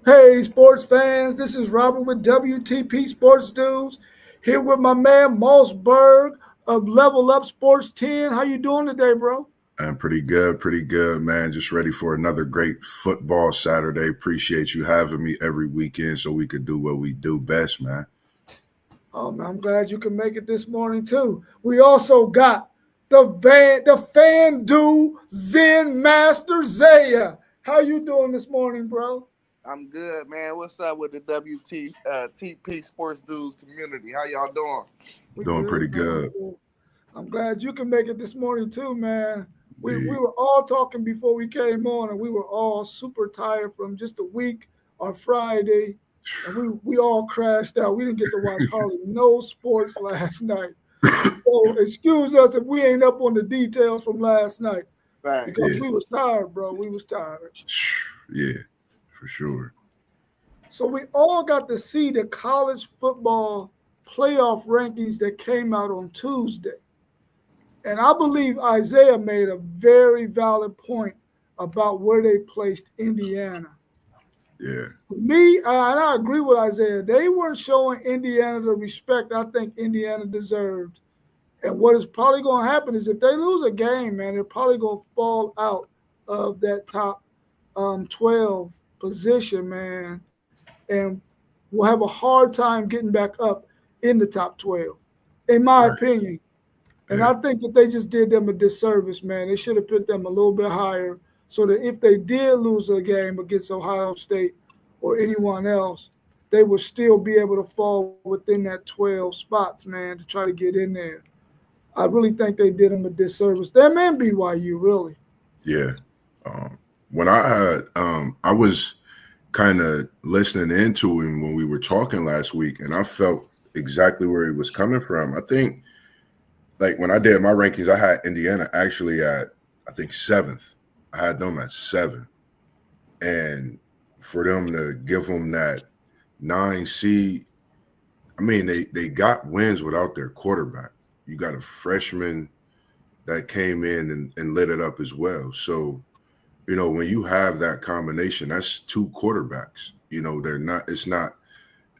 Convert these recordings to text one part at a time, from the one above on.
Hey, sports fans, this is Robert with WTP Sports Dudes, here with my man Mossberg of Level Up Sports 10. How you doing today, bro? I'm pretty good, man. Just ready for another great football Saturday. Appreciate you having me every weekend so we could do what we do best, man. Oh, man, I'm glad you can make it this morning too. We also got the FanDuel Zen Master Zaya. How you doing this morning, bro? I'm good, man. What's up with the TP Sports Dudes community? How y'all doing? We Doing good, pretty man. We good. good. I'm glad you can make it this morning too, man. We Indeed. were all talking before we came on, and we were all super tired from just a week on Friday, and we all crashed out. We didn't get to watch hardly no sports last night. So excuse us if we ain't up on the details from last night because Thanks. Yeah, we was tired, bro. We was tired. yeah, for sure. So we all got to see the college football playoff rankings that came out on Tuesday. And I believe Isaiah made a very valid point about where they placed Indiana. Yeah, For me, and I agree with Isaiah, they weren't showing Indiana the respect I think Indiana deserved. And what is probably going to happen is if they lose a game, man, they're probably going to fall out of that top 12 position, man. And we'll have a hard time getting back up in the top 12, in my right. opinion. And Yeah, I think that they just did them a disservice, man. They should have put them a little bit higher so that if they did lose a game against Ohio State or anyone else, they would still be able to fall within that 12 spots, man, to try to get in there. I really think they did them a disservice. Them and BYU, really. yeah. When I was kind of listening into him when we were talking last week, and I felt exactly where he was coming from. I think, like when I did my rankings, I had Indiana actually at I think seventh. I had them at seven, and for them to give them that nine seed, I mean they got wins without their quarterback. You got a freshman that came in and lit it up as well. So when you have that combination, that's two quarterbacks. They're not. It's not.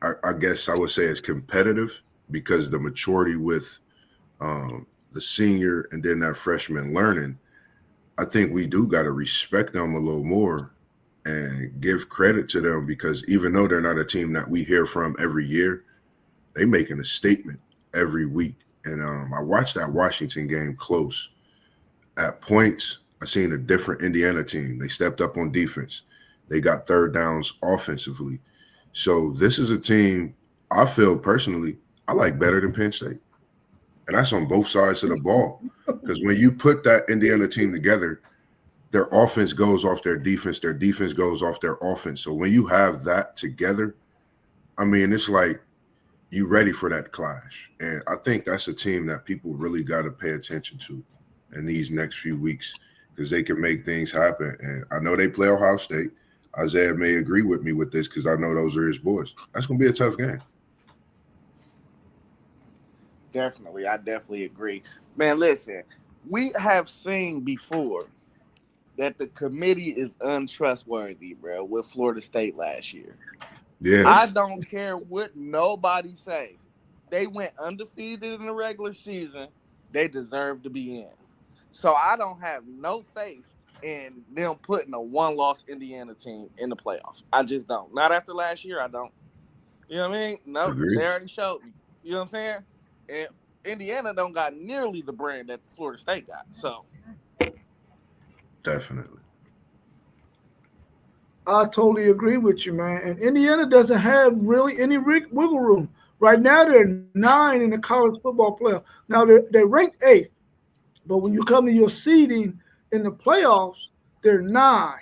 I guess I would say it's competitive because the maturity with the senior and then that freshman learning. I think we do got to respect them a little more and give credit to them because even though they're not a team that we hear from every year, they making a statement every week. And I watched that Washington game close. At points, I seen a different Indiana team. They stepped up on defense. They got third downs offensively. So this is a team I feel personally I like better than Penn State. And that's on both sides of the ball. Because when you put that Indiana team together, their offense goes off their defense goes off their offense. So when you have that together, I mean, it's like you ready for that clash. And I think that's a team that people really got to pay attention to in these next few weeks because they can make things happen. And I know they play Ohio State. Isaiah may agree with me with this because I know those are his boys. That's going to be a tough game. Definitely, I definitely agree. Man, listen, we have seen before that the committee is untrustworthy, bro, with Florida State last year. Yeah, I don't care what nobody say. They went undefeated in the regular season. They deserve to be in. So I don't have no faith in them putting a one-loss Indiana team in the playoffs. I just don't. Not after last year, I don't. You know what I mean? Nope. agree. They already showed me. You know what I'm saying? And Indiana don't got nearly the brand that Florida State got. So Definitely. I totally agree with you, man. And Indiana doesn't have really any wiggle room. Right now, they're nine in the college football playoff. Now, they're ranked eighth, but when you come to your seeding in the playoffs, they're nine,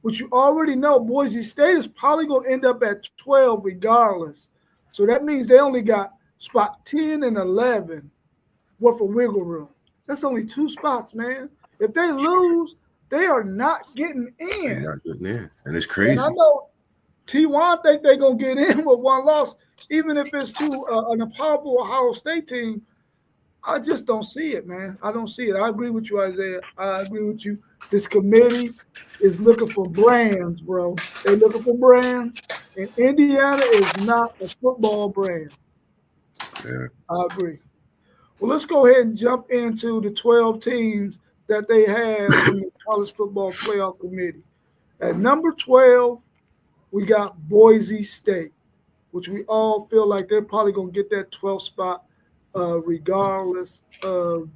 which you already know Boise State is probably going to end up at 12 regardless. So that means they only got spot 10 and 11 worth of wiggle room. That's only two spots, man. If they lose, they are not getting They're in. not getting in. And it's And I crazy. know T1 think they're going to get in with one loss, even if it's to a powerful Ohio State team. I just don't see it, man. I don't see it. I agree with you, Isaiah. I agree with you. This committee is looking for brands, bro. They looking for brands, and Indiana is not a football brand. Yeah. I agree. Well, let's go ahead and jump into the 12 teams that they have in the college football playoff committee. At number 12, we got Boise State, which we all feel like they're probably going to get that 12th spot, regardless of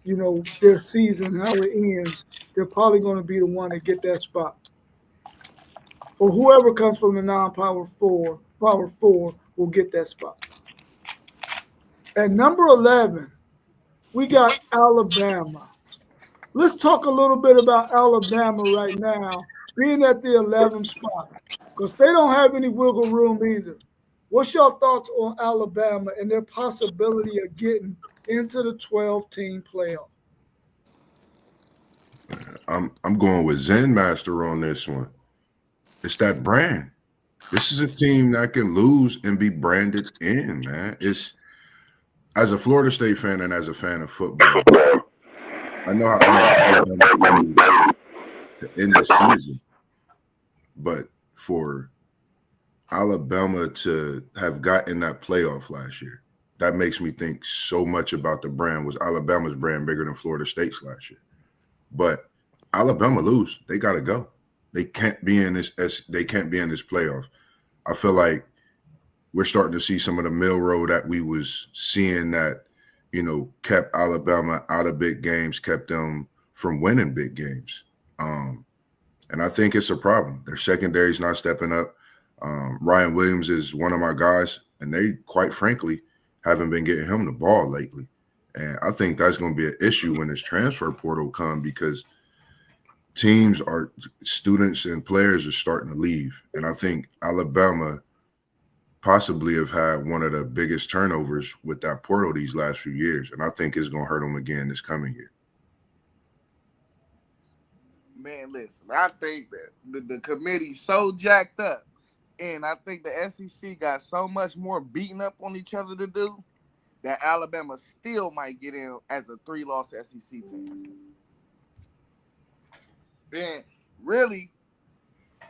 their season, how it ends. They're probably going to be the one to get that spot, or whoever comes from the non-power four, power four will get that spot. At number 11, we got Alabama. Let's talk a little bit about Alabama right now, being at the 11th spot, because they don't have any wiggle room either. What's your thoughts on Alabama and their possibility of getting into the 12-team playoff? I'm going with Zen Master on this one. It's that brand. This is a team that can lose and be branded in, man. It's as a Florida State fan and as a fan of football, I know how Alabama is to end the season, but for Alabama to have gotten that playoff last year, that makes me think so much about the brand. Was Alabama's brand bigger than Florida State's last year? But Alabama lose, they got to go. They can't be in this. They can't be in this playoff. I feel like we're starting to see some of the mill road that we was seeing that, kept Alabama out of big games, kept them from winning big games. And I think it's a problem. Their secondary's not stepping up. Ryan Williams is one of my guys, and they, quite frankly, haven't been getting him the ball lately. And I think that's going to be an issue when this transfer portal comes because students and players are starting to leave. And I think Alabama possibly have had one of the biggest turnovers with that portal these last few years. And I think it's going to hurt them again this coming year. Man, listen, I think that the committee's so jacked up, and I think the SEC got so much more beating up on each other to do that Alabama still might get in as a 3-loss SEC team. And really,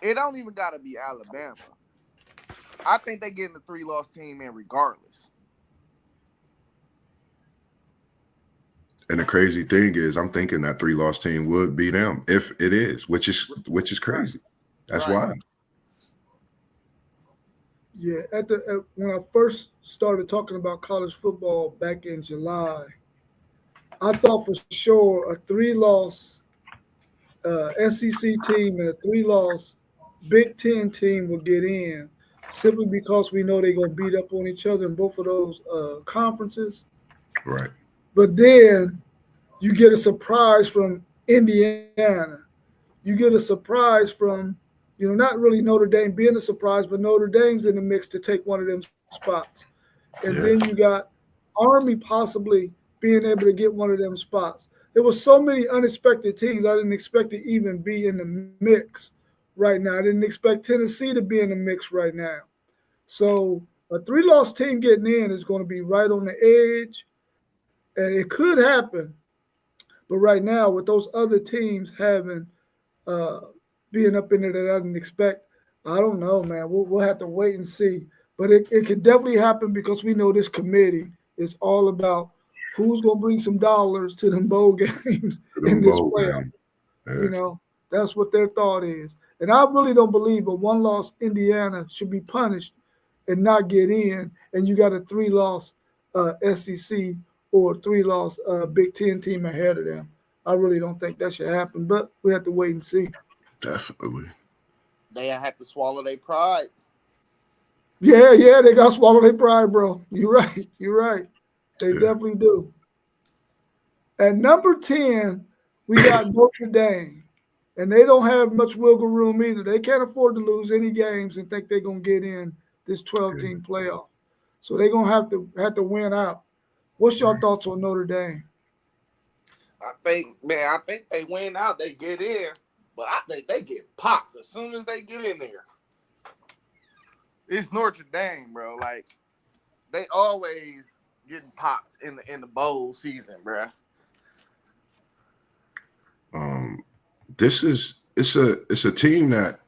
it don't even got to be Alabama. I think they get in the 3-loss team in regardless. And the crazy thing is, I'm thinking that 3-loss team would be them if it is, which is crazy. That's why. Yeah, when I first started talking about college football back in July, I thought for sure a 3-loss SEC team and a 3-loss Big Ten team will get in, simply because we know they're gonna beat up on each other in both of those conferences. Right. But then you get a surprise from Indiana. You get a surprise from, not really Notre Dame being a surprise, but Notre Dame's in the mix to take one of them spots. And then you got Army possibly being able to get one of them spots. There were so many unexpected teams I didn't expect to even be in the mix right now. I didn't expect Tennessee to be in the mix right now. So a 3-loss team getting in is going to be right on the edge, and it could happen. But right now, with those other teams having being up in there that I didn't expect, I don't know, man. We'll have to wait and see. But it can definitely happen because we know this committee is all about who's going to bring some dollars to them bowl games in this playoff. Yes. That's what their thought is. And I really don't believe a 1-loss Indiana should be punished and not get in, and you got a 3-loss SEC or 3-loss Big Ten team ahead of them. I really don't think that should happen, but we have to wait and see. Definitely. They have to swallow their pride. Yeah, they got to swallow their pride, bro. You're right. They definitely do. At number 10, we got Notre Dame, and they don't have much wiggle room either. They can't afford to lose any games and think they're going to get in this 12-team playoff. So they're going to have to win out. What's your thoughts on Notre Dame? I think they win out, they get in, but I think they get popped as soon as they get in there. It's Notre Dame, bro. Like, they always getting popped in the bowl season, bruh. This is it's a team that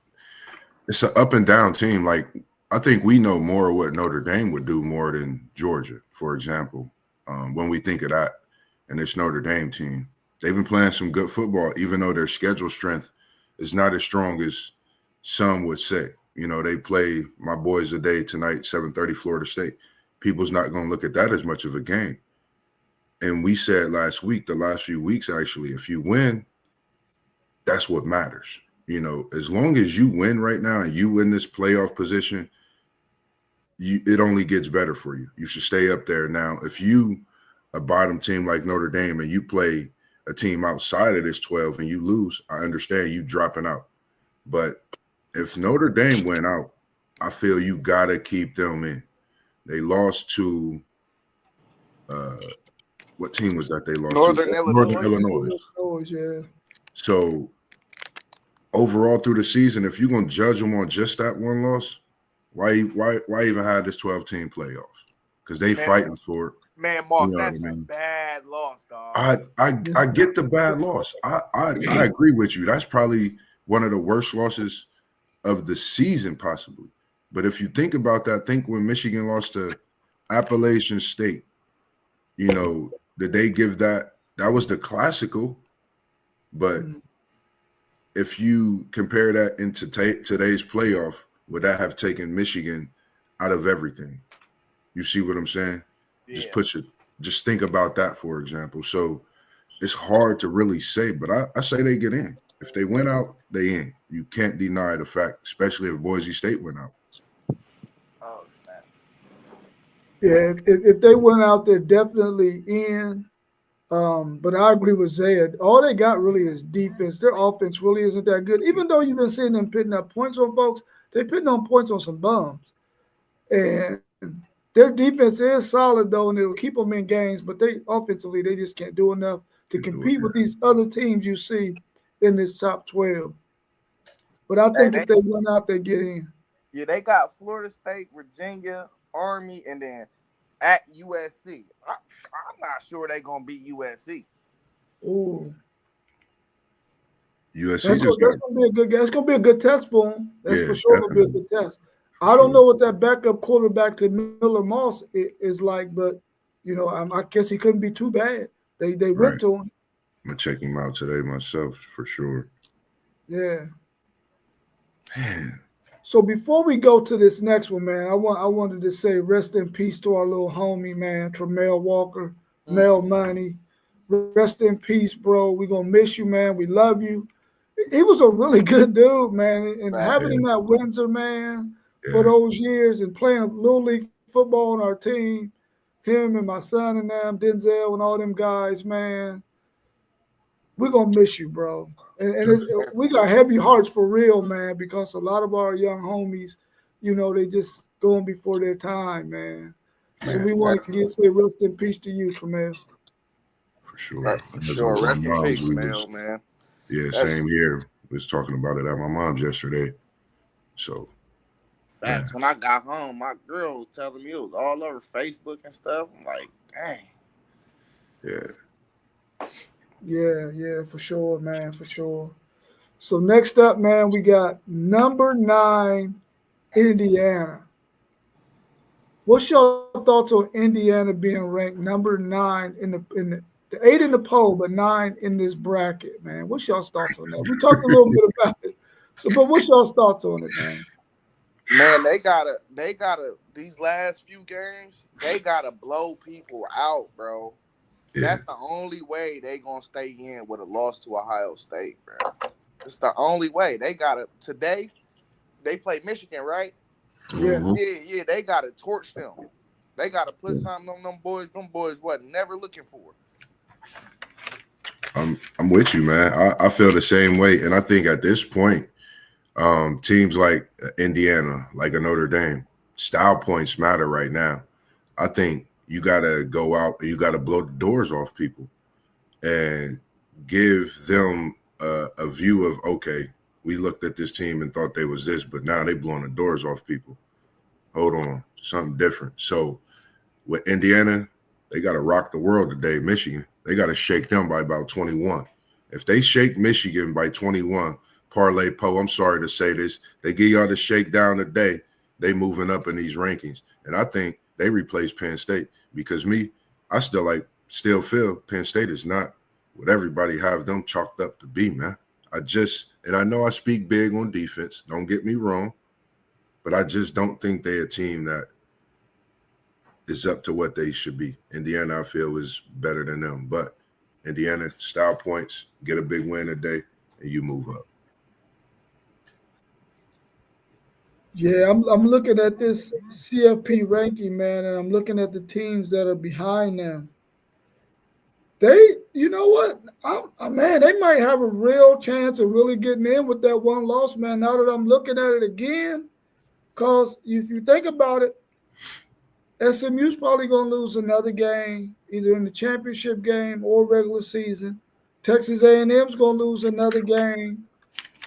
it's an up and down team. Like I think we know more of what Notre Dame would do more than Georgia, for example. When we think of that, and this Notre Dame team, they've been playing some good football, even though their schedule strength is not as strong as some would say. You know, they play my boys today tonight, 7:30 Florida State. People's not going to look at that as much of a game. And we said last week, the last few weeks actually, if you win, that's what matters. You know, as long as you win right now and you win this playoff position, it only gets better for you. You should stay up there. Now, if you a bottom team like Notre Dame and you play a team outside of this 12 and you lose, I understand you dropping out. But if Notre Dame went out, I feel you got to keep them in. They lost to what team was that they lost Northern to? Illinois. Northern Illinois. Yeah. So overall through the season, if you're going to judge them on just that one loss, why even have this 12-team playoff? Because they fighting for it. Man, Moss, you know that's a bad loss, dog. I get the bad loss. I agree with you. That's probably one of the worst losses of the season, possibly. But if you think about that, think when Michigan lost to Appalachian State, you know, did they give that was the classical? But if you compare that into today's playoff, would that have taken Michigan out of everything? You see what I'm saying? Yeah. Just think about that, for example. So it's hard to really say, but I say they get in. If they went out, they in. You can't deny the fact, especially if Boise State went out. Oh, snap. Yeah, if they went out, they're definitely in. But I agree with Zayed. All they got really is defense. Their offense really isn't that good. Even though you've been seeing them putting up points on folks, they're putting on points on some bums. And their defense is solid, though, and it'll keep them in games. But they offensively, they just can't do enough to compete with these other teams you see in this top 12. But I think if they went out, they get in. Yeah, they got Florida State, Virginia, Army, and then at USC. I'm not sure they're going to beat USC. Ooh. USC that's going to be a good game. It's going to be a good test for them. That's for sure going to be a good test. I don't know what that backup quarterback to Miller Moss is like, but, you know, I guess he couldn't be too bad. They went to him. I'm going to check him out today myself for sure. Yeah. Man. So before we go to this next one, man, I wanted to say rest in peace to our little homie, man, Tremel Walker, Mel Money. Rest in peace, bro. We're going to miss you, man. We love you. He was a really good dude, man. And having him at Windsor, man, for those years and playing Little League football on our team, him and my son and them, Denzel and all them guys, man, we're going to miss you, bro. And we got heavy hearts for real, man, because a lot of our young homies, you know, they just going before their time, man. So we want to say rest in peace to you, Tremel. For sure. For sure. Rest in peace, man. Yeah, same here. We was talking about it at my mom's yesterday. So that's when I got home, my girl was telling me it was all over Facebook and stuff. I'm like, dang. Yeah, for sure, man, for sure. So next up, man, we got number 9, Indiana. What's your thoughts on Indiana being ranked number 9 in the 8 in the poll, but 9 in this bracket, man? What's y'all's thoughts on that? We talked a little bit about it. So, but what's y'all's thoughts on it, man? Man, they gotta these last few games, they gotta blow people out, bro. Yeah. That's the only way they gonna stay in with a loss to Ohio State, bro. It's the only way. They gotta today. They play Michigan, right? Yeah. Yeah. They gotta torch them. They gotta put something on them boys. Them boys wasn't never looking for. I'm with you, man. I feel the same way, and I think at this point, teams like Indiana, like a Notre Dame, style points matter right now. I think you got to go out and you got to blow the doors off people and give them a view of, okay, we looked at this team and thought they was this, but now they blowing the doors off people. Hold on, something different. So with Indiana, they got to rock the world today, Michigan. They got to shake them by about 21. If they shake Michigan by 21, Parlay Poe, I'm sorry to say this, they give y'all the shakedown today, they moving up in these rankings. And I think they replace Penn State because I still feel Penn State is not what everybody have them chalked up to be, man. And I know I speak big on defense, don't get me wrong, but I just don't think they're a team that is up to what they should be. Indiana, I feel, is better than them. But Indiana, style points, get a big win today, and you move up. Yeah, I'm looking at this CFP ranking, man, and I'm looking at the teams that are behind them. You know what? Man, they might have a real chance of really getting in with that one loss, man. Now that I'm looking at it again, because if you think about it, SMU's probably going to lose another game, either in the championship game or regular season. Texas A&M's going to lose another game.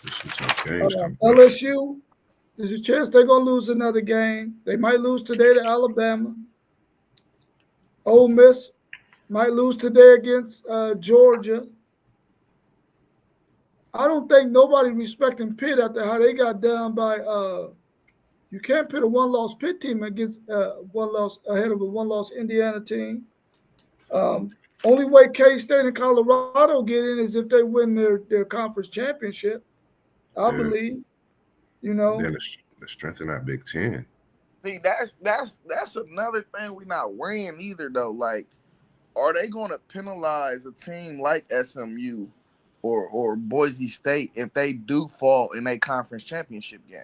There's some tough games coming up. LSU, there's a chance they're going to lose another game. They might lose today to Alabama. Ole Miss might lose today against Georgia. I don't think nobody respecting Pitt after how they got done by you can't pit a one-loss Pitt team against one loss ahead of a one-loss Indiana team. Only way K-State and Colorado get in is if they win their conference championship. I believe, Then the strength in that Big Ten. See, that's another thing we're not worrying either, though. Like, are they going to penalize a team like SMU or Boise State if they do fall in a conference championship game?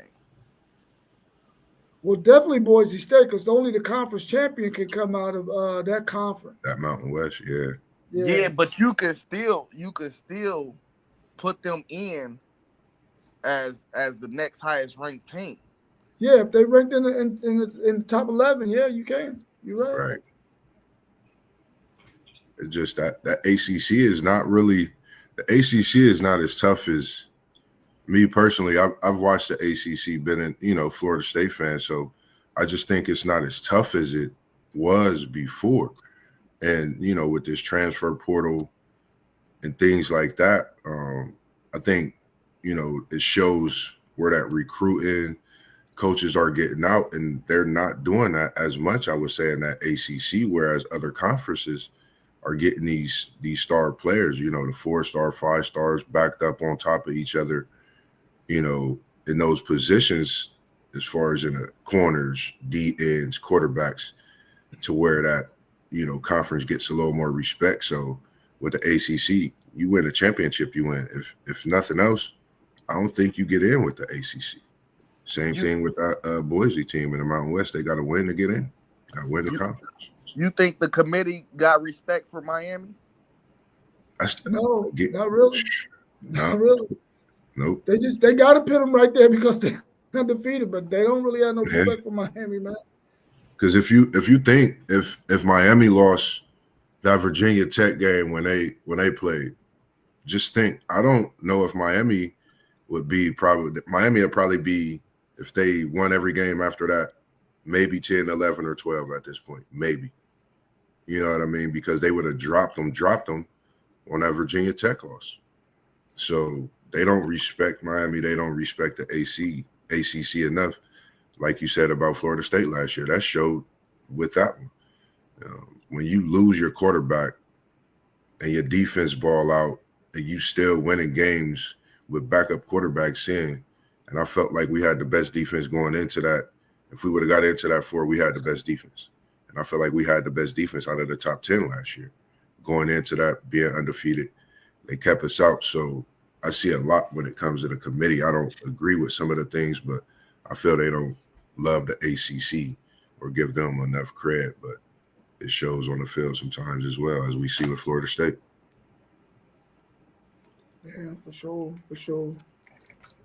Well, definitely Boise State, because only the conference champion can come out of that conference. That Mountain West, yeah. Yeah, but you could still put them in as the next highest ranked team. Yeah, if they ranked in the top 11, yeah, you can. You're right. Right. It's just that ACC is not really – the ACC is not as tough as me personally. I've watched the ACC, been in, Florida State fan, so I just think it's not as tough as it was before. And, with this transfer portal and things like that, I think, it shows where that recruiting coaches are getting out, and they're not doing that as much, I would say, in that ACC, whereas other conferences are getting these star players, the 4-star, 5 stars backed up on top of each other, in those positions as far as in the corners, D ends, quarterbacks, to where that, conference gets a little more respect. So with the ACC, you win a championship, you win. If nothing else, I don't think you get in with the ACC. Same thing with that Boise team in the Mountain West. They got to win to get in. Got to win the conference. You think the committee got respect for Miami? No, not really. No. Not really. Nope. They got to put them right there because they're undefeated, but they don't really have no respect for Miami, man. Because if you think if Miami lost that Virginia Tech game when they played, just think, I don't know if Miami would be Miami would probably be, if they won every game after that, maybe 10, 11, or 12 at this point, maybe. You know what I mean? Because they would have dropped them on that Virginia Tech loss. So they don't respect Miami. They don't respect the ACC enough. Like you said about Florida State last year, that showed with that one. When you lose your quarterback and your defense ball out and you still winning games with backup quarterbacks in, and I felt like we had the best defense going into that. If we would have got into that 4, we had the best defense. And I feel like we had the best defense out of the top 10 last year. Going into that, being undefeated, they kept us out. So I see a lot when it comes to the committee. I don't agree with some of the things, but I feel they don't love the ACC or give them enough credit. But it shows on the field sometimes as well, as we see with Florida State. Yeah, for sure.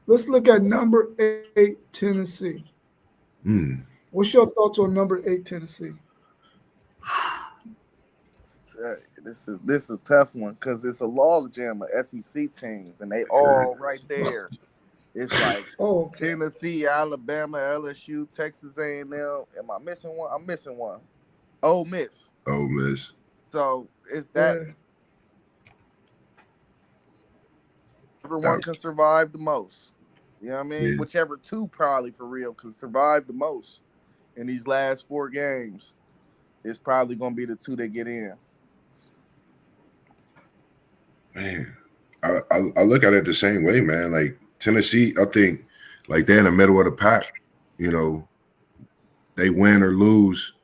Let's look at number 8, Tennessee. What's your thoughts on number 8, Tennessee? This is a tough one because it's a logjam of SEC teams, and they all right there. It's like Tennessee, Alabama, LSU, Texas A&M. Am I missing one? I'm missing one. Ole Miss. Ole Miss. So it's that Yeah. whichever one That, can survive the most. You know what I mean? yeah, Whichever two probably for real can survive the most in these last four games is probably gonna be the two that get in. man. I look at it the same way, man. Like Tennessee, I think like they're in the middle of the pack. You know, they win or lose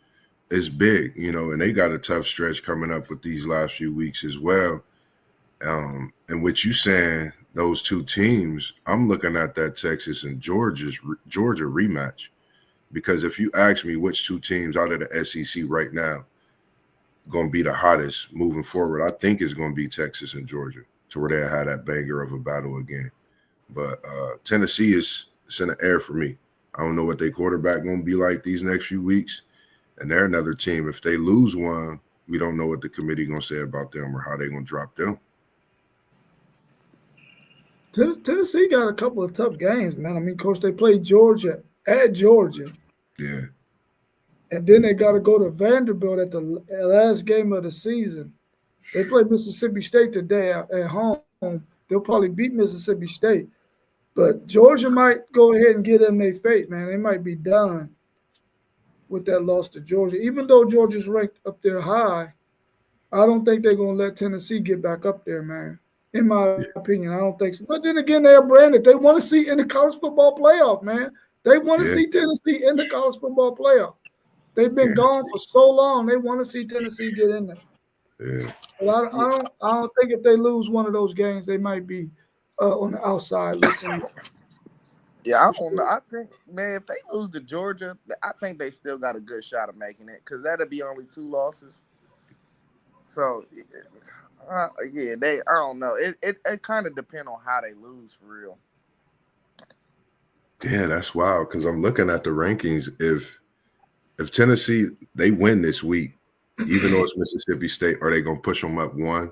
is big. You know, and they got a tough stretch coming up with these last few weeks as well. And what you saying, those two teams, I'm looking at that Texas and Georgia rematch because if you ask me which two teams out of the SEC right now going to be the hottest moving forward, I think it's going to be Texas and Georgia to where they had that banger of a battle again. But Tennessee is it's in the air for me. I don't know what their quarterback going to be like these next few weeks, and they're another team. If they lose one, we don't know what the committee going to say about them or how they going to drop them. Tennessee got a couple of tough games, man. I mean, of course, they played Georgia at Georgia, Yeah, and then they got to go to Vanderbilt at the last game of the season. They play Mississippi State today at home. They'll probably beat Mississippi State, but Georgia might go ahead and get in their fate, man. They might be done with that loss to Georgia. Even though Georgia's ranked up there high, I don't think they're gonna let Tennessee get back up there, man. In my yeah, opinion, I don't think so. But then again, they're branded. They want to see in the college football playoff, man. They want to yeah, see Tennessee in the college football playoff. They've been yeah, gone for so long. They want to see Tennessee get in there. yeah. But Yeah, I don't think if they lose one of those games, they might be on the outside looking in yeah, I for don't know. sure. I think, man, if they lose to Georgia, I think they still got a good shot of making it because that'd be only two losses. So, yeah, they. I don't know. It kind of depend on how they lose for real. Yeah, that's wild because I'm looking at the rankings. If Tennessee they win this week, even though it's Mississippi State, are they gonna push them up one?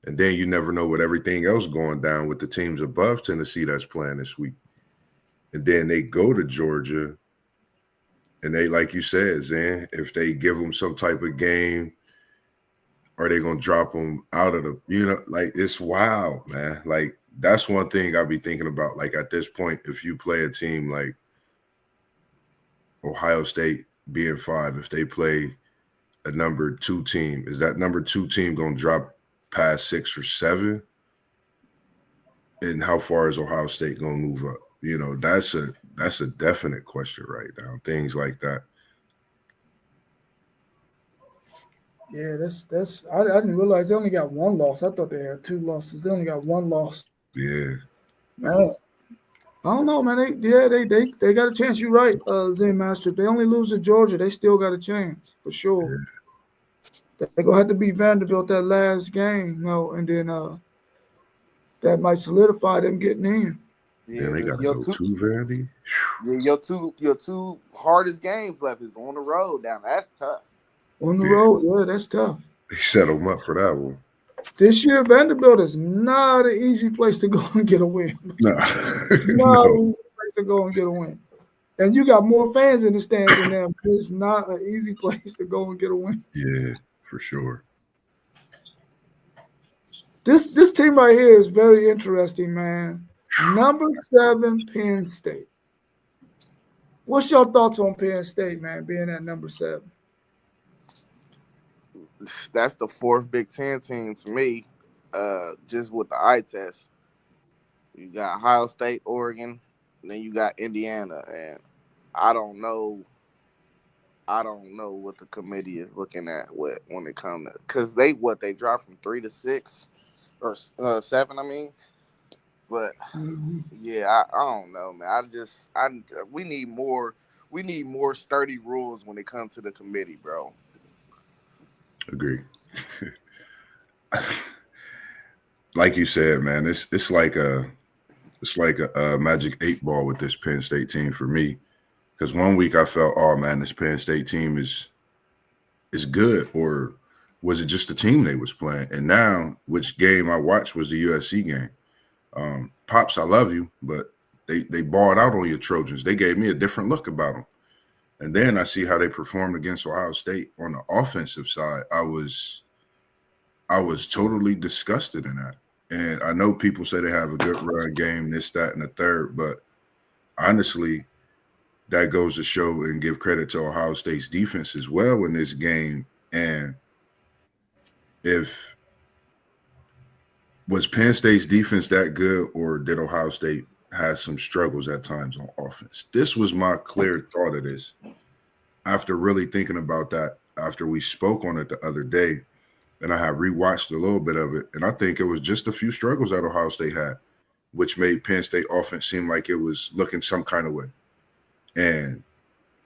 And then you never know what everything else going down with the teams above Tennessee that's playing this week. And then they go to Georgia, and they, like you said, Zan, if they give them some type of game, are they gonna drop them out of the? You know, like it's wild, man. Like that's one thing I'll be thinking about. Like at this point, if you play a team like Ohio State being five, if they play a number two team, is that number two team going to drop past 6 or 7? And how far is Ohio State going to move up? You know, that's a definite question right now. Things like that. Yeah, that's. I didn't realize they only got one loss. I thought they had two losses. They only got one loss. Yeah, Man, I don't know, man. They got a chance. You're right, Zen Master. If they only lose to Georgia, they still got a chance for sure. yeah. They gonna have to beat Vanderbilt that last game, and then that might solidify them getting in Then Yeah, they got to your go two, to Vandy. yeah, your two hardest games left is on the road down. That's tough. on the Yeah, road. Yeah, that's tough. they set them up for that one. This year, Vanderbilt is not an easy place to go and get a win. No, Not no. an easy place to go and get a win. And you got more fans in the stands than them. It's not an easy place to go and get a win. Yeah, for sure. This team right here is very interesting, man. Number 7, Penn State. What's your thoughts on Penn State, man, being at number 7? That's the fourth Big Ten team to me. Just with the eye test, you got Ohio State, Oregon, and then you got Indiana, and I don't know. I don't know what the committee is looking at when it comes to because they dropped from 3 to 6 or 7. I mean, but Mm-hmm. yeah, I don't know, man. We need more. We need more sturdy rules when it comes to the committee, bro. Agree. Like you said, man, it's like a magic 8 ball with this Penn State team for me. Because one week I felt, oh man, this Penn State team is good, or was it just the team they was playing? And now, which game I watched was the USC game. Pops, I love you, but they balled out on your Trojans. They gave me a different look about them. And then I see how they performed against Ohio State on the offensive side. I was I was totally disgusted in that. And I know people say they have a good run game, this, that, and the third, but honestly, that goes to show and give credit to Ohio State's defense as well in this game. And if was Penn State's defense that good, or did Ohio State have some struggles at times on offense? This was my clear thought of this after really thinking about that after we spoke on it the other day. And I have rewatched a little bit of it, and I think it was just a few struggles that Ohio State had, which made Penn State offense seem like it was looking some kind of way. And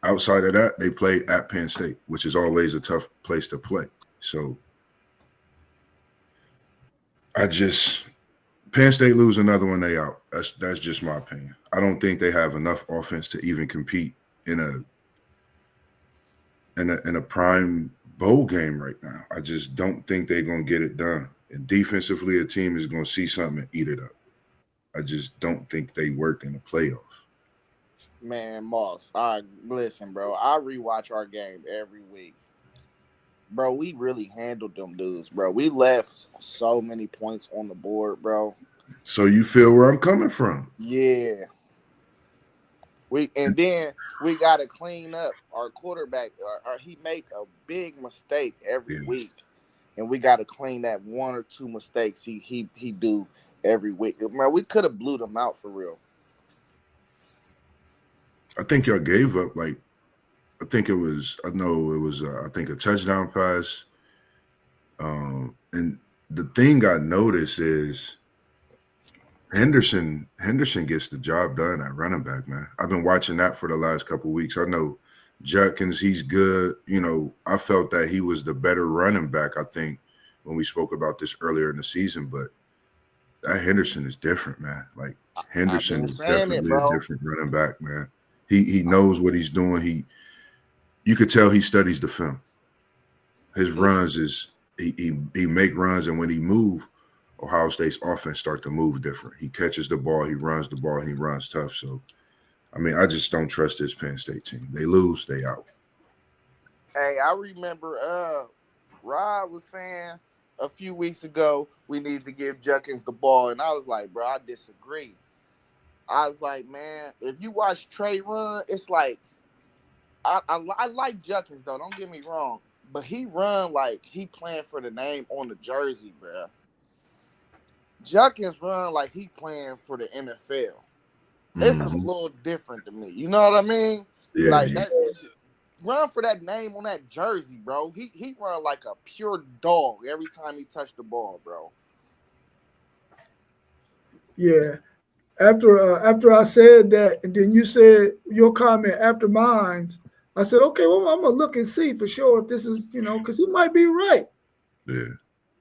outside of that, they played at Penn State, which is always a tough place to play. So Penn State lose another one, they out. That's just my opinion. I don't think they have enough offense to even compete in a prime bowl game right now. I just don't think they're gonna get it done. And defensively, a team is gonna see something and eat it up. I just don't think they work in the playoff. Man, Moss, listen, bro. I rewatch our game every week. Bro, we really handled them dudes, bro. We left so many points on the board, bro. So you feel where I'm coming from? Yeah. Then we gotta clean up our quarterback. He make a big mistake every week, and we gotta clean that one or two mistakes he do every week. Man, we could have blew them out for real. I think y'all gave up I think it was a touchdown pass. And the thing I noticed is Henderson gets the job done at running back, man. I've been watching that for the last couple of weeks. I know Judkins, he's good. You know, I felt that he was the better running back, I think, when we spoke about this earlier in the season. But that Henderson is different, man. Like, Henderson is definitely a different running back, man. He knows what he's doing. You could tell he studies the film. His runs is he make runs, and when he move, Ohio State's offense start to move different. He catches the ball, he runs the ball, he runs tough. So, I mean, I just don't trust this Penn State team. They lose, they out. Hey, I remember Rod was saying a few weeks ago we need to give Judkins the ball, and I was like, bro, I disagree. I was like, man, if you watch Trey run, it's like I like Judkins though. Don't get me wrong, but he run like he playing for the name on the jersey, bro. Judkins run like he playing for the NFL. It's a little different to me. You know what I mean? Yeah, like that. Run for that name on that jersey, bro. He run like a pure dog every time he touched the ball, bro. Yeah. After I said that, and then you said your comment after mine, I said, okay, well, I'm gonna look and see for sure if this is, because he might be right. Yeah.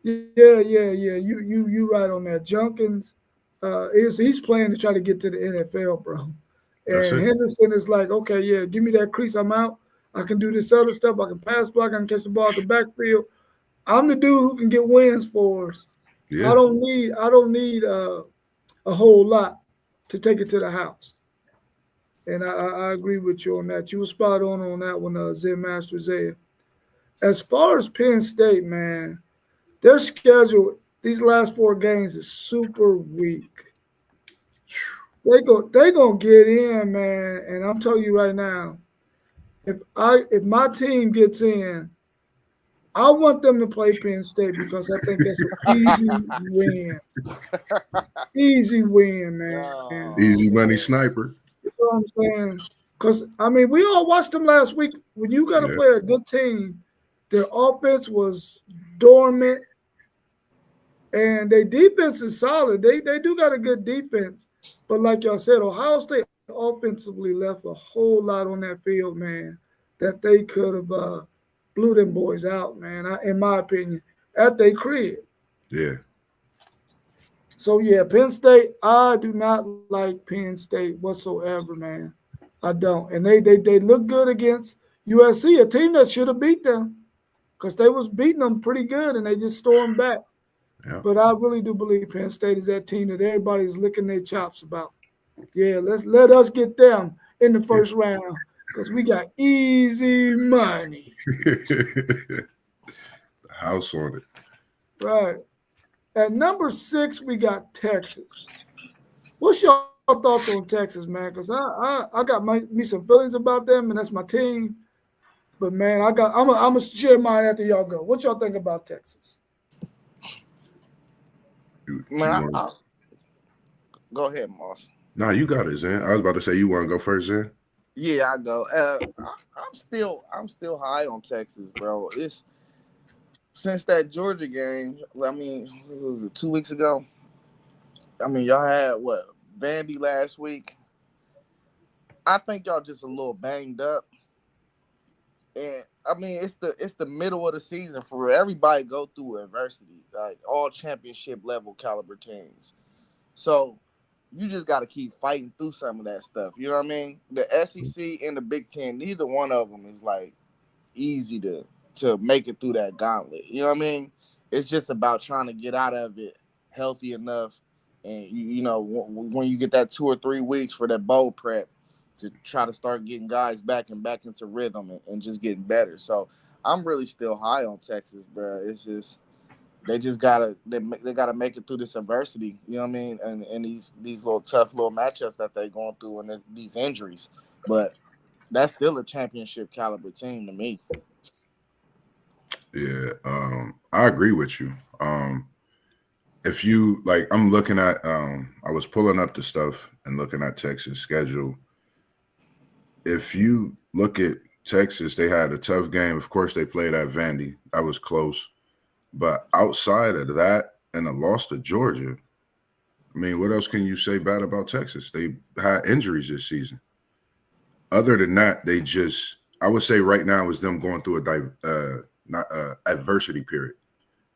Yeah. You right on that. Junkins, he's playing to try to get to the NFL, bro. And Henderson is like, okay, yeah, give me that crease. I'm out. I can do this other stuff. I can pass block. I can catch the ball at the backfield. I'm the dude who can get wins for us. Yeah. I don't need a whole lot to take it to the house. And I agree with you on that. You were spot on that one, Zen Master Zaya. As far as Penn State, man, their schedule, these last 4 games is super weak. They gonna get in, man. And I'm telling you right now, if my team gets in, I want them to play Penn State because I think that's an easy win. Easy win, man. Easy money sniper. You know what I'm saying? Because, I mean, we all watched them last week. When you got to play a good team, their offense was dormant, and their defense is solid. They do got a good defense. But like y'all said, Ohio State offensively left a whole lot on that field, man, that they could have blew them boys out, man, in my opinion, at their crib. Yeah. So, yeah, Penn State, I do not like Penn State whatsoever, man. I don't. And they look good against USC, a team that should have beat them because they was beating them pretty good, and they just stormed back. Yeah. But I really do believe Penn State is that team that everybody's licking their chops about. Yeah, let us get them in the first round because we got easy money. The house on it. Right. At number 6, we got Texas. What's your thoughts on Texas, man? Because I got me some feelings about them, and that's my team. But man, I'm gonna share mine after y'all go. What y'all think about Texas? You Man, want? go ahead, Moss. Nah, you got it, Zen. I was about to say you want to go first, Zen. Yeah, I go. I'm still high on Texas, bro. It's since that Georgia game. I mean, what was it 2 weeks ago? I mean, y'all had what Vandy last week. I think y'all just a little banged up, and I mean it's the middle of the season for real. Everybody go through adversity, like all championship level caliber teams. So you just got to keep fighting through some of that stuff. You know what I mean? The SEC and the Big Ten, neither one of them is like easy to make it through that gauntlet. You know what I mean? It's just about trying to get out of it healthy enough, and when you get that 2 or 3 weeks for that bowl prep to try to start getting guys back into rhythm and just getting better. So I'm really still high on Texas, bro. It's just they just they gotta make it through this adversity. You know what I mean? And these little tough little matchups that they're going through and these injuries, but that's still a championship caliber team to me. Yeah, I agree with you. If you like, I'm looking at, I was pulling up the stuff and looking at Texas schedule. If you look at Texas, they had a tough game. Of course, they played at Vandy. That was close. But outside of that and a loss to Georgia, I mean, what else can you say bad about Texas? They had injuries this season. Other than that, they just, I would say right now is them going through not adversity period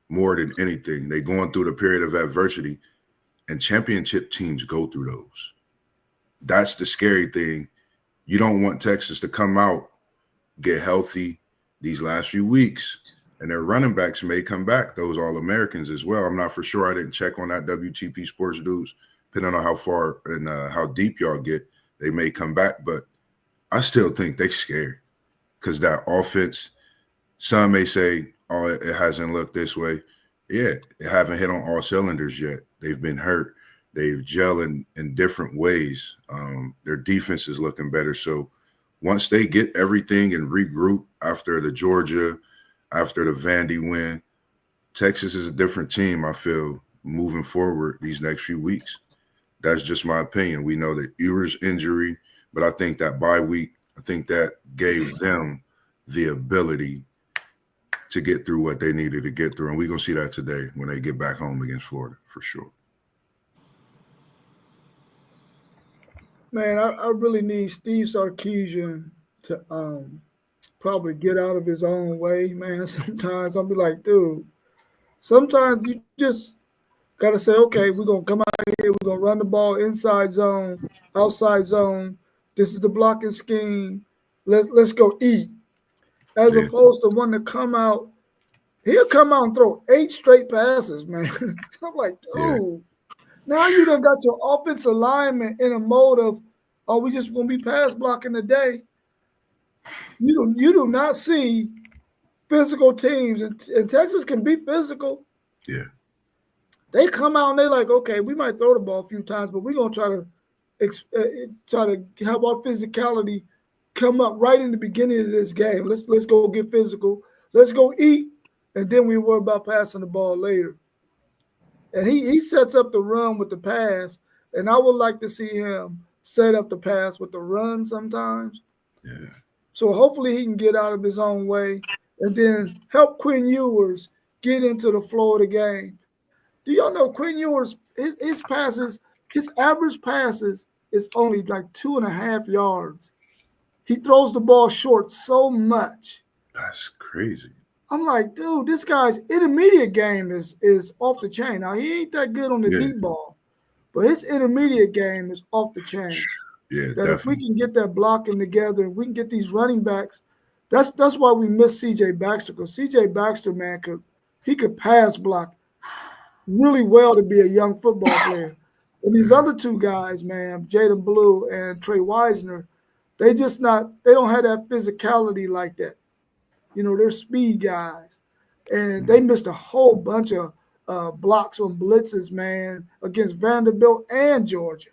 more than anything. They going through the period of adversity, and championship teams go through those. That's the scary thing. You don't want Texas to come out, get healthy these last few weeks, and their running backs may come back, those All-Americans as well. I'm not for sure. I didn't check on that WTP Sports dudes. Depending on how far and how deep y'all get, they may come back. But I still think they scared because that offense, some may say, oh, it hasn't looked this way. Yeah, they haven't hit on all cylinders yet. They've been hurt. They've gelled in different ways. Their defense is looking better. So once they get everything and regroup after the Georgia, after the Vandy win, Texas is a different team, I feel, moving forward these next few weeks. That's just my opinion. We know that Ewers' injury, but I think that bye week, I think that gave them the ability to get through what they needed to get through. And we're going to see that today when they get back home against Florida, for sure. Man, I really need Steve Sarkisian to probably get out of his own way, man. Sometimes I'll be like, dude, sometimes you just gotta say, okay, we're gonna come out here, we're gonna run the ball inside zone, outside zone. This is the blocking scheme. Let's go eat. As Yeah, opposed to one to come out, he'll come out and throw 8 straight passes, man. I'm like, yeah, dude, now you done got your offensive lineman in a mode of, oh, we just gonna be pass blocking today. You do not see physical teams, and Texas can be physical. yeah, They come out and they like, okay, we might throw the ball a few times, but we're gonna try to have our physicality come up right in the beginning of this game. Let's go get physical. Let's go eat, and then we worry about passing the ball later. And he sets up the run with the pass, and I would like to see him set up the pass with the run sometimes. yeah, So hopefully he can get out of his own way and then help Quinn Ewers get into the flow of the game. Do y'all know Quinn Ewers, his passes, his average passes is only like 2.5 yards. He throws the ball short so much. that's crazy. I'm like, dude, this guy's intermediate game is off the chain. Now he ain't that good on the Yeah, deep ball, but his intermediate game is off the chain. yeah, That if we definitely. can get that blocking together, we can get these running backs. That's why we miss C.J. Baxter, because C.J. Baxter, man, he could pass block really well to be a young football player. And these Yeah, other two guys, man, Jaden Blue and Trey Wisner, they don't have that physicality like that. They're speed guys. and they missed a whole bunch of blocks on blitzes, man, against Vanderbilt and Georgia.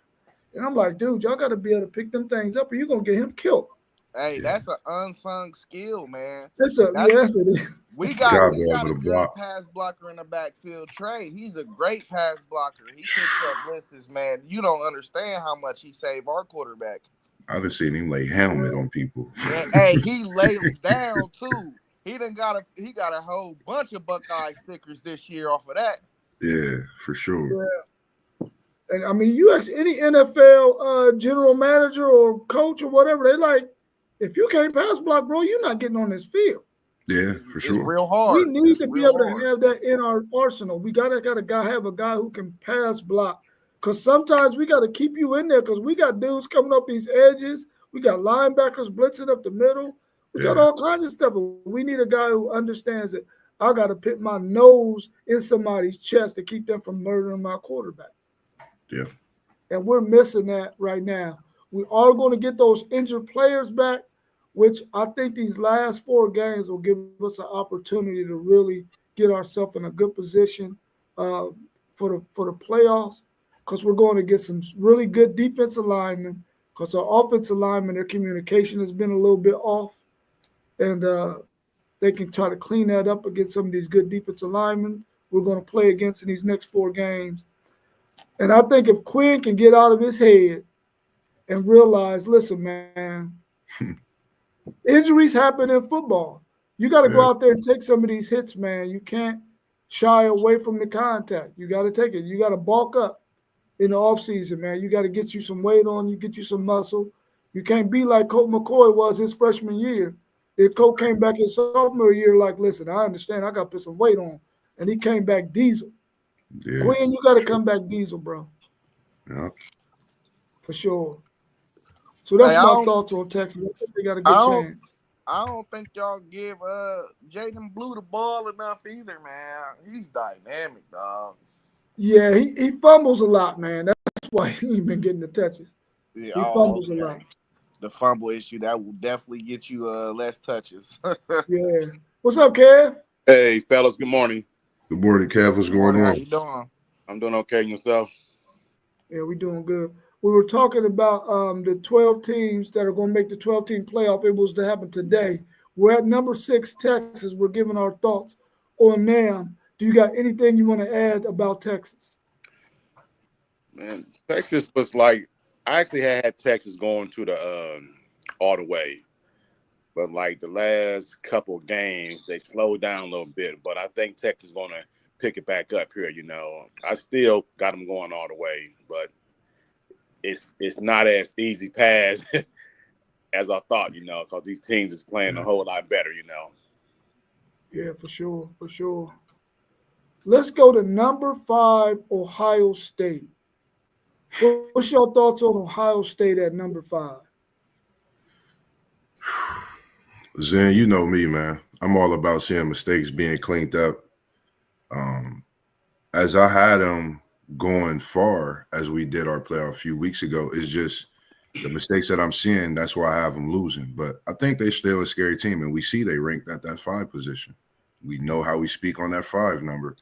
And I'm like, dude, y'all got to be able to pick them things up, or you're gonna get him killed. Hey, Yeah. that's an unsung skill, man. That's a That's yes, it is. we You got gotta we be got able a to good block. pass blocker in the backfield. Trey, he's a great pass blocker. He picks up blitzes, man. You don't understand how much he saved our quarterback. I've seen him lay helmet Yeah. on people. And hey, he laid them down too. He got a whole bunch of Buckeye stickers this year off of that. Yeah, for sure. Yeah. And I mean, you ask any NFL general manager or coach or whatever, they like, if you can't pass block, bro, you're not getting on this field. Yeah, for It's sure. real We hard. need It's to be real able to hard. have that in our arsenal. We got a guy have a guy who can pass block. Cause sometimes we got to keep you in there because we got dudes coming up these edges. We got linebackers blitzing up the middle. We got Yeah, all kinds of stuff. But we need a guy who understands that I got to put my nose in somebody's chest to keep them from murdering my quarterback. yeah, And we're missing that right now. We are going to get those injured players back, which I think these last 4 games will give us an opportunity to really get ourselves in a good position uh, for the playoffs, because we're going to get some really good defensive linemen. Because our offensive linemen, their communication has been a little bit off, and they can try to clean that up against some of these good defensive linemen we're going to play against in these next 4 games. And I think if Quinn can get out of his head and realize, listen, man, injuries happen in football. You got to go yeah, out there and take some of these hits, man. You can't shy away from the contact. You got to take it. You got to bulk up in the offseason, man. You got to get you some weight on, you get you some muscle. You can't be like Colt McCoy was his freshman year. If Colt came back his sophomore year, like, listen, I understand, I got to put some weight on. And he came back diesel. yeah. Quinn, you got to Sure. come back diesel, bro, Yeah, for sure. So Hey, that's my thoughts on Texas. I think they got a I good don't, chance. I don't think y'all give Jaden Blue the ball enough either, man. He's dynamic, dog. Yeah, he fumbles a lot, man. That's why he ain't been getting the touches. Yeah. He Oh, fumbles a lot. okay. The fumble issue that will definitely get you less touches. Yeah. What's up, Kev? Hey, fellas, good morning. good morning, Kev. What's Good going morning. How on? you doing? I'm doing okay. And yourself? Yeah, we doing good. We were talking about the 12 teams that are going to make the 12-team playoff. It was to happen today. We're at number 6, Texas. We're giving our thoughts on them. Do you got anything you want to add about Texas? Man, Texas was like, I actually had Texas going to the all the way, but like the last couple of games, they slowed down a little bit. But I think Texas is going to pick it back up here. I still got them going all the way, but it's not as easy pass as I thought. Because these teams is playing a Yeah. whole lot better. Yeah, for sure, for sure. Let's go to number 5, Ohio State. What's your thoughts on Ohio State at number 5? Zen, you know me, man. I'm all about seeing mistakes being cleaned up. Um, as I had them going far as we did our playoff a few weeks ago, it's just the mistakes that I'm seeing. That's why I have them losing. But I think they're still a scary team, and we see they ranked at that 5 position. We know how we speak on that 5 number.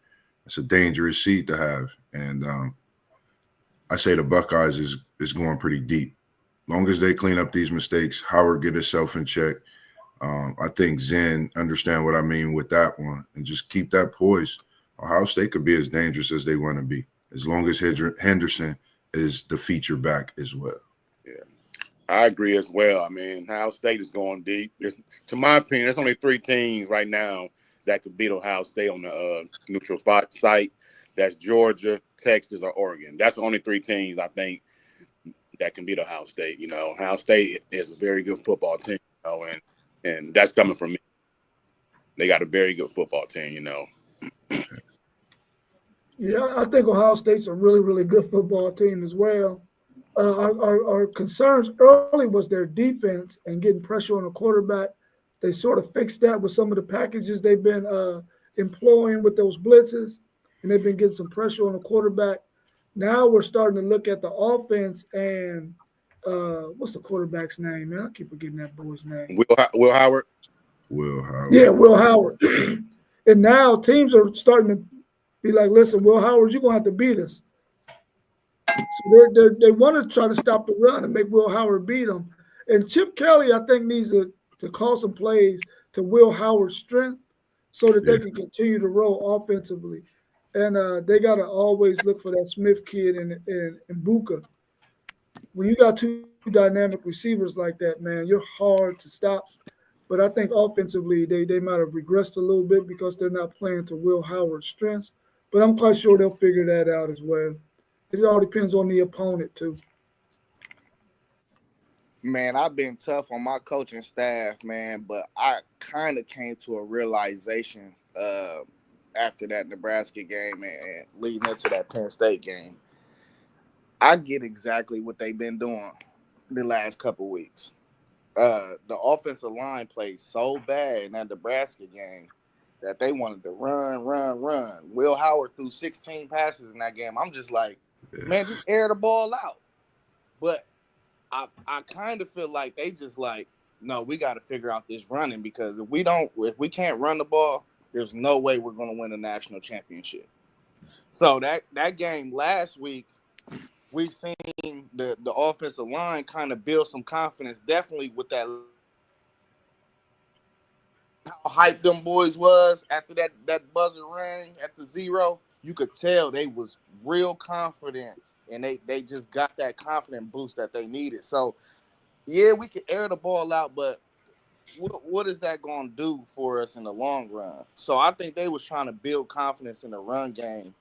It's a dangerous seed to have, and I say the Buckeyes is going pretty deep. Long as they clean up these mistakes, Howard get himself in check. I think Zen understand what I mean with that one, and just keep that poise. Ohio State could be as dangerous as they want to be, as long as Henderson is the feature back as well. Yeah, I agree as well. I mean, Ohio State is going deep. To my opinion, there's only 3 teams right now that could beat Ohio State on the neutral spot site. That's Georgia, Texas, or Oregon. That's the only 3 teams I think that can beat Ohio State. Ohio State is a very good football team, and that's coming from me. They got a very good football team. Yeah, I think Ohio State's a really, really good football team as well. Our concerns early was their defense and getting pressure on the quarterback. They sort of fixed that with some of the packages they've been employing with those blitzes, and they've been getting some pressure on the quarterback. Now we're starting to look at the offense and what's the quarterback's name, man? I keep forgetting that boy's name. Will Howard. Will Howard. Yeah, Will Howard. And now teams are starting to be like, listen, Will Howard, you're gonna have to beat us. So they want to try to stop the run and make Will Howard beat them. And Chip Kelly, I think, needs to call some plays to Will Howard's strength so that they Yeah, can continue to roll offensively. And they got to always look for that Smith kid and Buka. When you got two dynamic receivers like that, man, you're hard to stop. But I think offensively, they might have regressed a little bit because they're not playing to Will Howard's strengths. But I'm quite sure they'll figure that out as well. It all depends on the opponent too. Man, I've been tough on my coaching staff, man, but I kind of came to a realization after that Nebraska game and leading into that Penn State game. I get exactly what they've been doing the last couple weeks. The offensive line played so bad in that Nebraska game that they wanted to run, run, run. Will Howard threw 16 passes in that game. I'm just like, yeah, man, just air the ball out. But I kind of feel like they just like, no, we got to figure out this running because if we can't run the ball, there's no way we're going to win a national championship. So that game last week, we've seen the offensive line kind of build some confidence, definitely with that how hyped them boys was after that buzzer rang at the 0. You could tell they was real confident, and they just got that confident boost that they needed. So yeah, we could air the ball out, but what is that going to do for us in the long run? So I think they was trying to build confidence in the run game.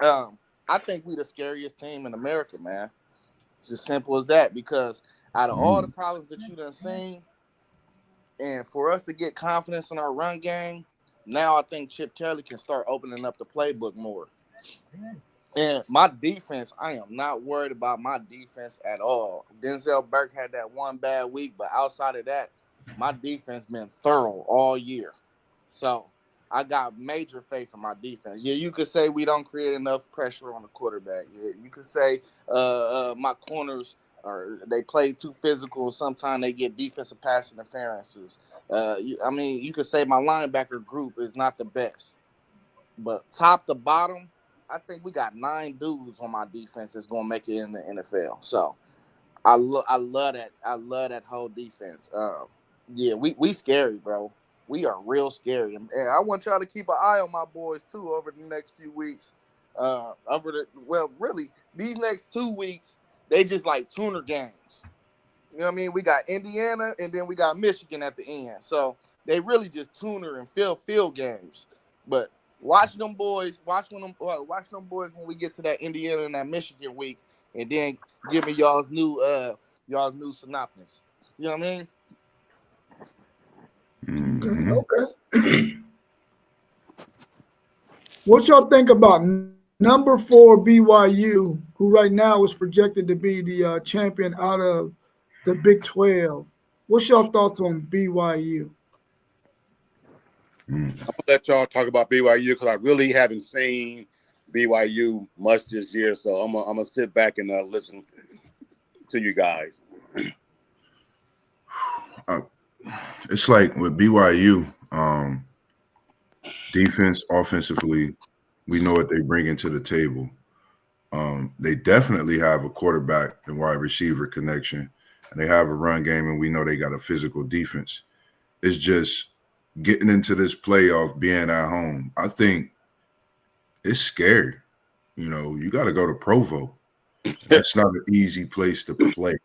I think we the scariest team in America, man. It's as simple as that because out of all the mm, problems that you done seen, and for us to get confidence in our run game, now I think Chip Kelly can start opening up the playbook more. And my defense, I am not worried about my defense at all. Denzel Burke had that one bad week, but outside of that, my defense been thorough all year. So I got major faith in my defense. Yeah, you could say we don't create enough pressure on the quarterback. Yeah, you could say my corners they play too physical. Sometimes they get defensive pass interferences. I mean, you could say my linebacker group is not the best, but top to bottom, I think we got 9 dudes on my defense that's gonna make it in the NFL. So I love that. I love that whole defense. Yeah, we scary, bro. We are real scary, and I want y'all to keep an eye on my boys too over the next few weeks. Really, these next 2 weeks they just like tuner games. You know what I mean? We got Indiana, and then we got Michigan at the end. So they really just tuner and field games. But watch them boys when we get to that Indiana and that Michigan week, and then give me y'all's new synopsis. You know what I mean? Okay, mm-hmm. okay. What y'all think about number 4 BYU, who right now is projected to be the champion out of the Big 12? What's y'all thoughts on BYU? Mm. I'm gonna let y'all talk about BYU because I really haven't seen BYU much this year. So I'm gonna sit back and listen to you guys. Uh, it's like with BYU, defense, offensively, we know what they bring into the table. They definitely have a quarterback and wide receiver connection, and they have a run game, and we know they got a physical defense. It's just getting into this playoff, being at home. I think it's scary. You know, you got to go to Provo. That's not an easy place to play.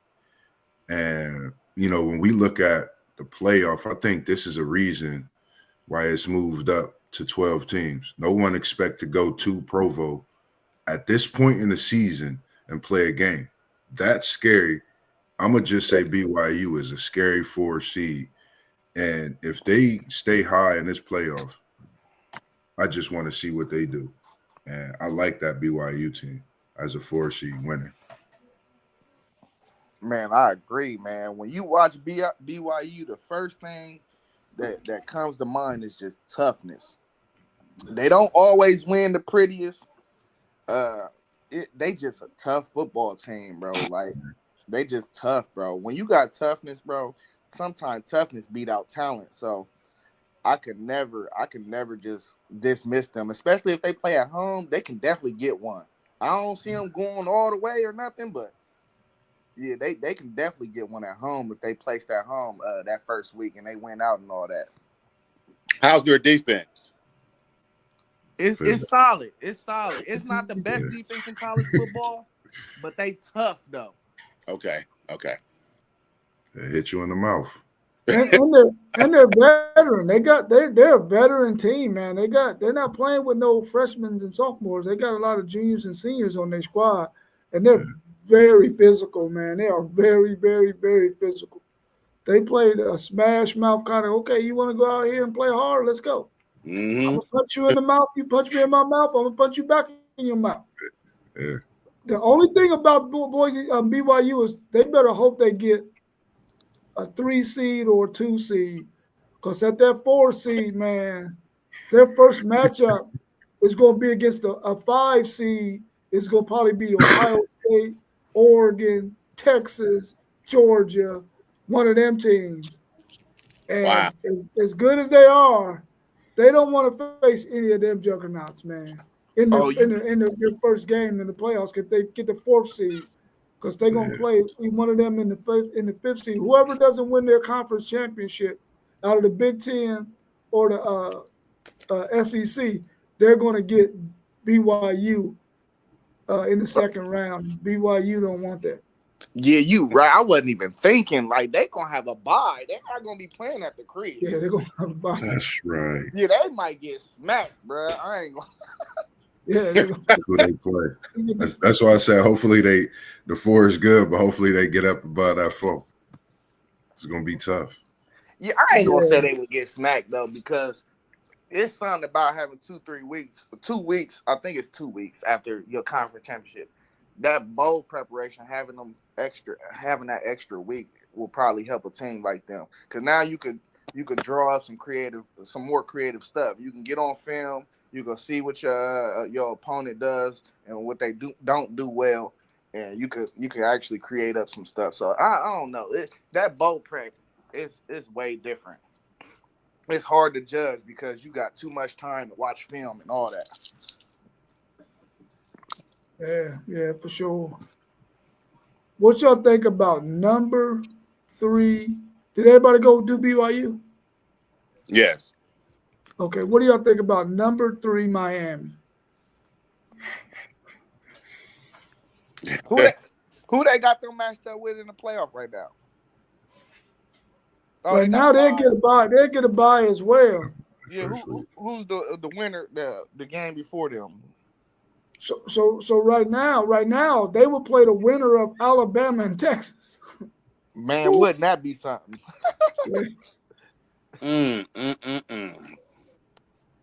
And, you know, when we look at the playoff, I think this is a reason why it's moved up to 12 teams. No one expect to go to Provo at this point in the season and play a game. That's scary. I'm going to just say BYU is a scary 4 seed. And if they stay high in this playoff, I just want to see what they do. And I like that BYU team as a 4 seed winning. Man, I agree, man. When you watch BYU, the first thing that comes to mind is just toughness. They don't always win the prettiest. Uh, they just a tough football team, bro. Like they just tough, bro. When you got toughness, bro, sometimes toughness beat out talent. So I could never just dismiss them, especially if they play at home. They can definitely get one. I don't see them going all the way or nothing, but yeah, they can definitely get one at home if they placed at home that first week and they went out and all that. How's their defense? It's solid. It's solid. It's not the best defense in college football, but they tough though. Okay. They hit you in the mouth. and they're veteran. They're a veteran team, man. They're not playing with no freshmen and sophomores. They got a lot of juniors and seniors on their squad, and they're very physical, man. They are very, very, very physical. They played a smash mouth kind of. Okay, you want to go out here and play hard? Let's go. Mm-hmm. I'm gonna punch you in the mouth. You punch me in my mouth. I'm gonna punch you back in your mouth. Yeah. The only thing about Boise BYU is they better hope they get a 3 seed or a 2 seed, because at that 4 seed, man, their first matchup is going to be against a 5 seed. It's going to probably be Ohio State, Oregon, Texas, Georgia, one of them teams. And as good as they are, they don't want to face any of them juggernauts, man. In their first game in the playoffs, if they get the 4th seed, because they're gonna play one of them in the 5th seed. Whoever doesn't win their conference championship out of the Big Ten or the SEC, they're gonna get BYU in the second round. BYU don't want that. Yeah, you right. I wasn't even thinking like they gonna have a bye. They're not gonna be playing at the crib. Yeah, they're gonna have a bye. That's right. Yeah, they might get smacked, bro. I ain't gonna. Yeah, that's who they play. That's why I said hopefully the 4 is good, but hopefully they get up above that 4. It's gonna be tough. Yeah, I ain't gonna say they would get smacked though, because it's something about having 2-3 weeks. 2 weeks, I think it's 2 weeks after your conference championship. That bowl preparation, having that extra week will probably help a team like them. Because now you could draw up some more creative stuff. You can get on film. You can see what your opponent does and what they don't do well, and you could actually create up some stuff. So I don't know. That bowl prep is way different. It's hard to judge because you got too much time to watch film and all that. Yeah, for sure. What y'all think about number 3? Did everybody go do BYU? Yes. Okay, what do y'all think about number 3 Miami? Who they got them matched up with in the playoff right now? Right now they get a bye. They get a bye as well. Yeah, who's the winner the game before them? So right now they will play the winner of Alabama and Texas. Man, wouldn't that be something?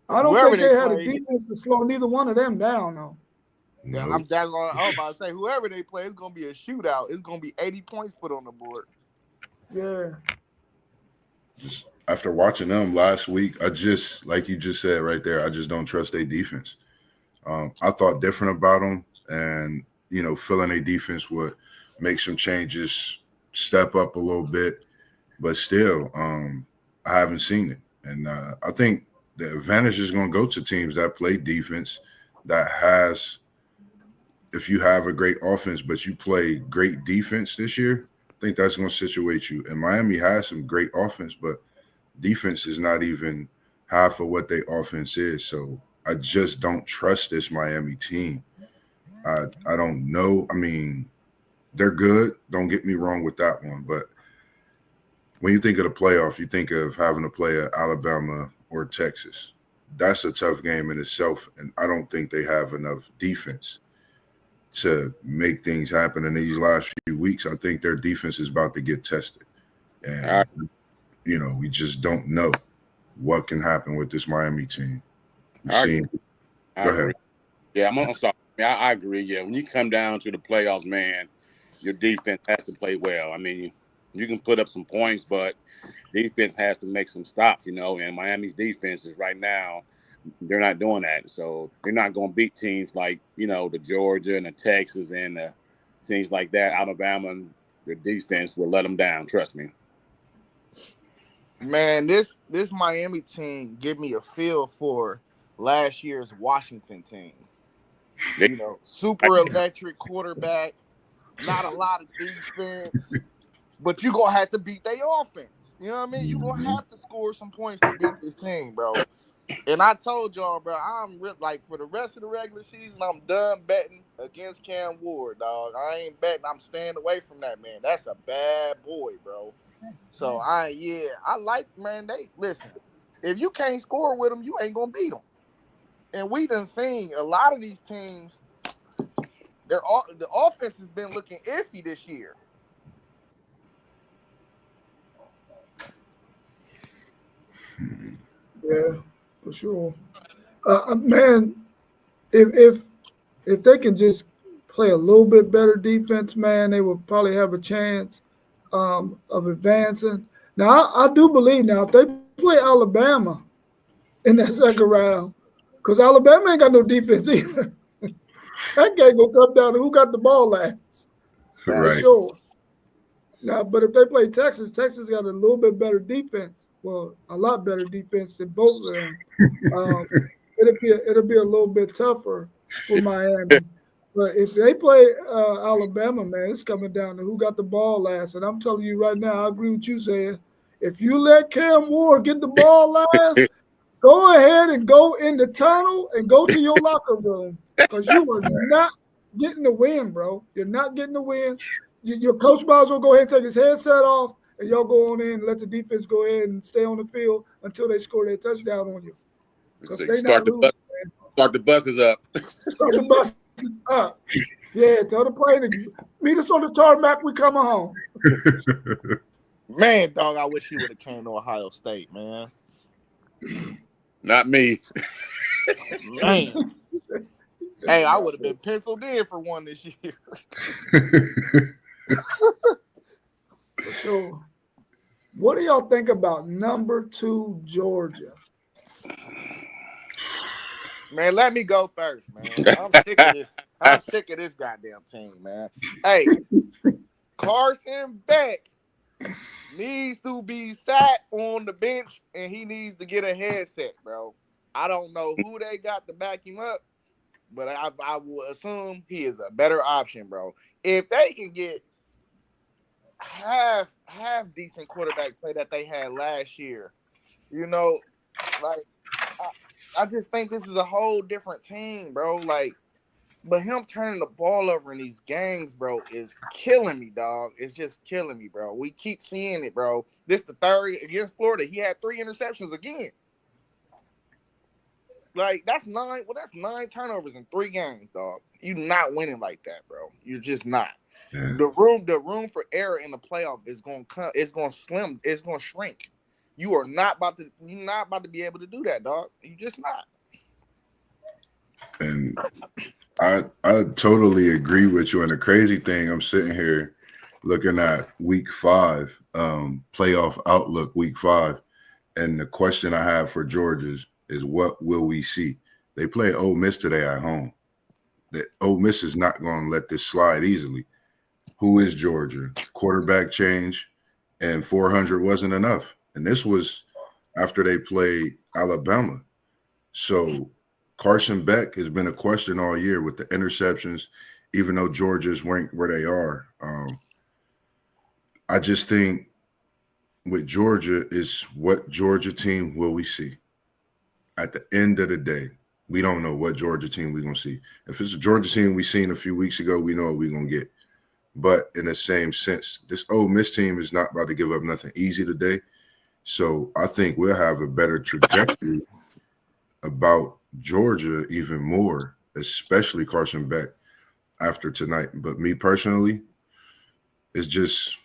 I don't think they had a defense to slow neither one of them down, though. Yeah, I was about to say, whoever they play, it's going to be a shootout. It's going to be 80 points put on the board. Yeah. Just after watching them last week, I just, like you just said right there, I just don't trust their defense. I thought different about them, and, feeling their defense would make some changes, step up a little bit, but still, I haven't seen it. And I think the advantage is going to go to teams that play defense, that has, if you have a great offense, but you play great defense this year, I think that's going to situate you. And Miami has some great offense, but defense is not even half of what their offense is. So I just don't trust this Miami team. I don't know. I mean, they're good. Don't get me wrong with that one. But when you think of the playoff, you think of having to play at Alabama or Texas. That's a tough game in itself, and I don't think they have enough defense to make things happen in these last few weeks. I think their defense is about to get tested. And, we just don't know what can happen with this Miami team. I agree. Yeah, I'm sorry. I agree. Yeah, when you come down to the playoffs, man, your defense has to play well. I mean, you can put up some points, but defense has to make some stops, and Miami's defense is right now, they're not doing that. So they're not going to beat teams like, the Georgia and the Texas and the teams like that. Alabama, their defense will let them down. Trust me. Man, this Miami team give me a feel for last year's Washington team. They Super electric quarterback, not a lot of defense, but you gonna have to beat their offense. You know what I mean? You gonna Mhm. have to score some points to beat this team, bro. And I told y'all, bro, like for the rest of the regular season, I'm done betting against Cam Ward, dog. I ain't betting. I'm staying away from that man. That's a bad boy, bro. So I like, man. They listen. If you can't score with them, you ain't gonna beat them. And we done seen a lot of these teams. The offense has been looking iffy this year. Yeah, for sure. Man, if they can just play a little bit better defense, man, they would probably have a chance of advancing. Now, I do believe now if they play Alabama in that second round, because Alabama ain't got no defense either. That game gonna come down to who got the ball last for Right. Facts. sure. Now, but if they play Texas, Texas got a little bit better defense. Well, a lot better defense than both of them. Um, it'll be a little bit tougher for Miami. But if they play Alabama, man, it's coming down to who got the ball last. And I'm telling you right now, I agree with you saying if you let Cam Ward get the ball last, go ahead and go in the tunnel and go to your locker room because you are not getting the win, bro. You're not getting the win. Your coach might as well go ahead and take his headset off and y'all go on in and let the defense go ahead and stay on the field until they score their touchdown on you because So you they not losing. start the buses up. Start the buses up. Yeah, tell the player to meet us on the tarmac. We coming home. Man, dog, I wish he would have came to Ohio State, man. Not me. Man. Hey, I would have been penciled in for one this year. For sure. What do y'all think about number 2 Georgia? Man, let me go first, man. I'm sick of this. I'm sick of this goddamn team, man. Hey, Carson Beck needs to be sat on the bench and he needs to get a headset, bro. I don't know who they got to back him up, but I will assume he is a better option, bro. If they can get half decent quarterback play that they had last year, you know, like I just think this is a whole different team, bro. Like, but him turning the ball over in these games, bro, is killing me, dog. It's just killing me, bro. We keep seeing it, bro. This the third against Florida. He had 3 interceptions again. Like that's 9. Well, that's 9 turnovers in 3 games, dog. You're not winning like that, bro. You're just not. Yeah. The room for error in the playoff is going to come. It's going to slim. It's going to shrink. You're not about to be able to do that, dog. You just not. And I totally agree with you. And the crazy thing, I'm sitting here looking at week 5, playoff outlook week 5. And the question I have for Georgia is what will we see? They play Ole Miss today at home. The Ole Miss is not going to let this slide easily. Who is Georgia? Quarterback change, and 400 wasn't enough. And this was after they played Alabama. So Carson Beck has been a question all year with the interceptions, even though Georgia's ranked where they are. I just think with Georgia is what Georgia team will we see? At the end of the day, we don't know what Georgia team we're going to see. If it's a Georgia team we seen a few weeks ago, we know what we're going to get. But in the same sense, this Ole Miss team is not about to give up nothing easy today. So I think we'll have a better trajectory about Georgia even more, especially Carson Beck after tonight. But me personally, it's just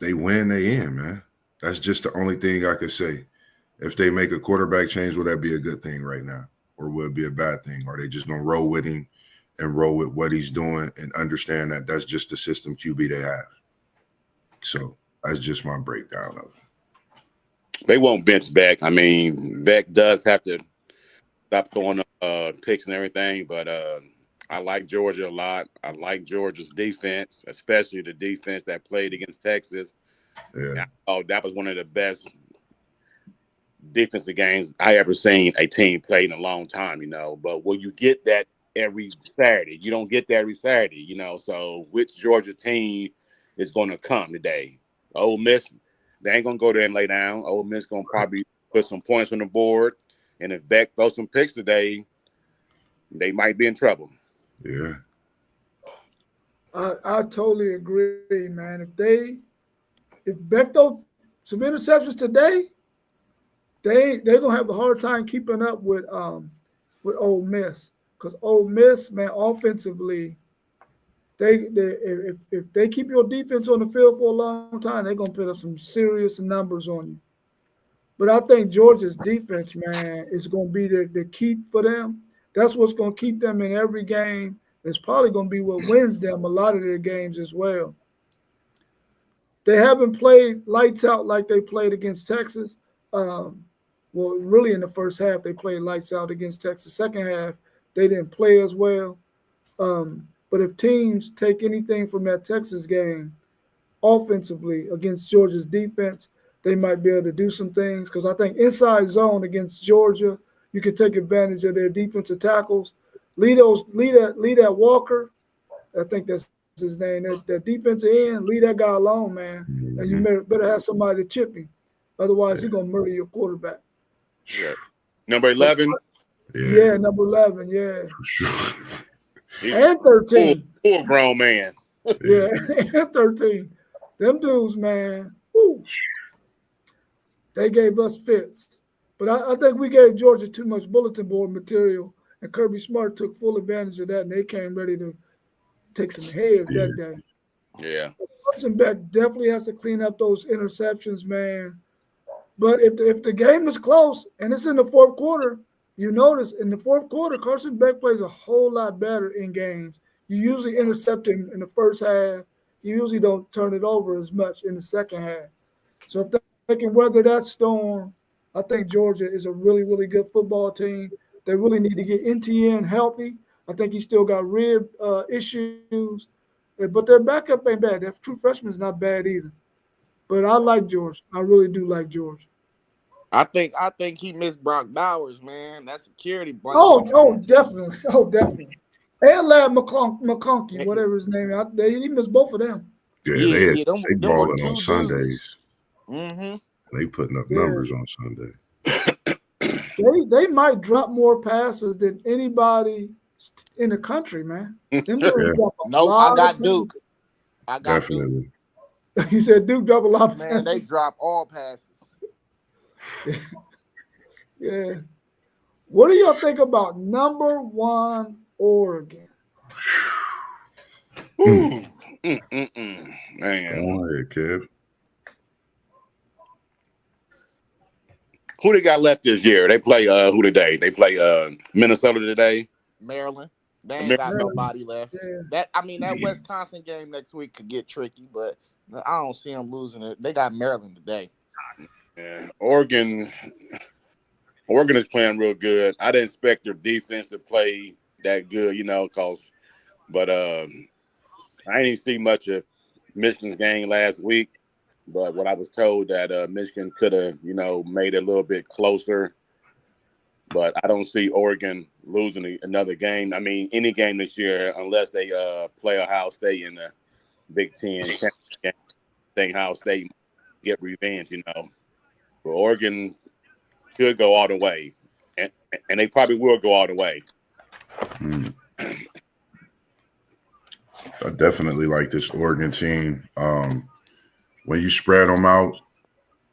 they win, they in, man. That's just the only thing I could say. If they make a quarterback change, will that be a good thing right now? Or will it be a bad thing? Are they just going to roll with him and roll with what he's doing and understand that that's just the system QB they have? So that's just my breakdown of it. They won't bench Beck. I mean, Beck does have to stop throwing picks and everything, but I like Georgia a lot. I like Georgia's defense, especially the defense that played against Texas. Yeah. Oh, that was one of the best defensive games I ever seen a team play in a long time, you know. But will you get that every Saturday? You don't get that every Saturday, you know. So which Georgia team is going to come today? Ole Miss, they ain't going to go there and lay down. Ole Miss going to probably put some points on the board. And if Beck throws some picks today, they might be in trouble. Yeah. I totally agree, man. If Beck throw some interceptions today, they're gonna have a hard time keeping up with Ole Miss. Because Ole Miss, man, offensively, if they keep your defense on the field for a long time, they're gonna put up some serious numbers on you. But I think Georgia's defense, man, is gonna be the key for them. That's what's gonna keep them in every game. It's probably gonna be what wins them a lot of their games as well. They haven't played lights out like they played against Texas. Um, well, really in the first half, they played lights out against Texas. Second half, they didn't play as well. But if teams take anything from that Texas game offensively against Georgia's defense, they might be able to do some things. Because I think inside zone against Georgia, you can take advantage of their defensive tackles. Lead that Walker. I think that's his name. That defensive end, leave that guy alone, man. And you better have somebody to chip him. Otherwise, he's gonna murder your quarterback. Yeah. Number 11. Yeah, number 11. Yeah, For sure. and 13. Full grown man. Yeah, and 13. Them dudes, man. Whew, they gave us fits. But I think we gave Georgia too much bulletin board material, and Kirby Smart took full advantage of that, and they came ready to take some heads that day. Yeah. Carson Beck definitely has to clean up those interceptions, man. But if the game is close and it's in the fourth quarter, you notice in the fourth quarter, Carson Beck plays a whole lot better in games. You usually intercept him in the first half. You usually don't turn it over as much in the second half. So if they can weather that storm, I think Georgia is a really, really good football team. They really need to get NTN healthy. I think he still got rib issues. But their backup ain't bad. Their true freshman is not bad either. But I like George. I really do like George. I think he missed Brock Bowers, man. That security blanket. Oh, definitely. Oh, definitely. And Lab McConkey, whatever his name is. He missed both of them. Yeah, they them balling were on two Sundays. Mm-hmm. They putting up numbers on Sunday. They might drop more passes than anybody in the country, man. Them dudes drop a Nope, lot I got of Duke. I got Definitely. Duke. You said Duke drop a lot of Man, passes. they drop all passes. Yeah. What do y'all think about number 1 Oregon? Man. Go ahead, Kev. Who they got left this year? They play who today? They play Minnesota today. Maryland. They ain't got nobody left. Yeah. That Wisconsin game next week could get tricky, but I don't see them losing it. They got Maryland today. Yeah. Oregon is playing real good. I didn't expect their defense to play that good, but I didn't see much of Michigan's game last week. But what I was told that Michigan could have, made it a little bit closer. But I don't see Oregon losing another game. I mean, any game this year, unless they play Ohio State in the Big Ten championship game. I think Ohio State get revenge, But Oregon could go all the way, and they probably will go all the way. I definitely like this Oregon team. When you spread them out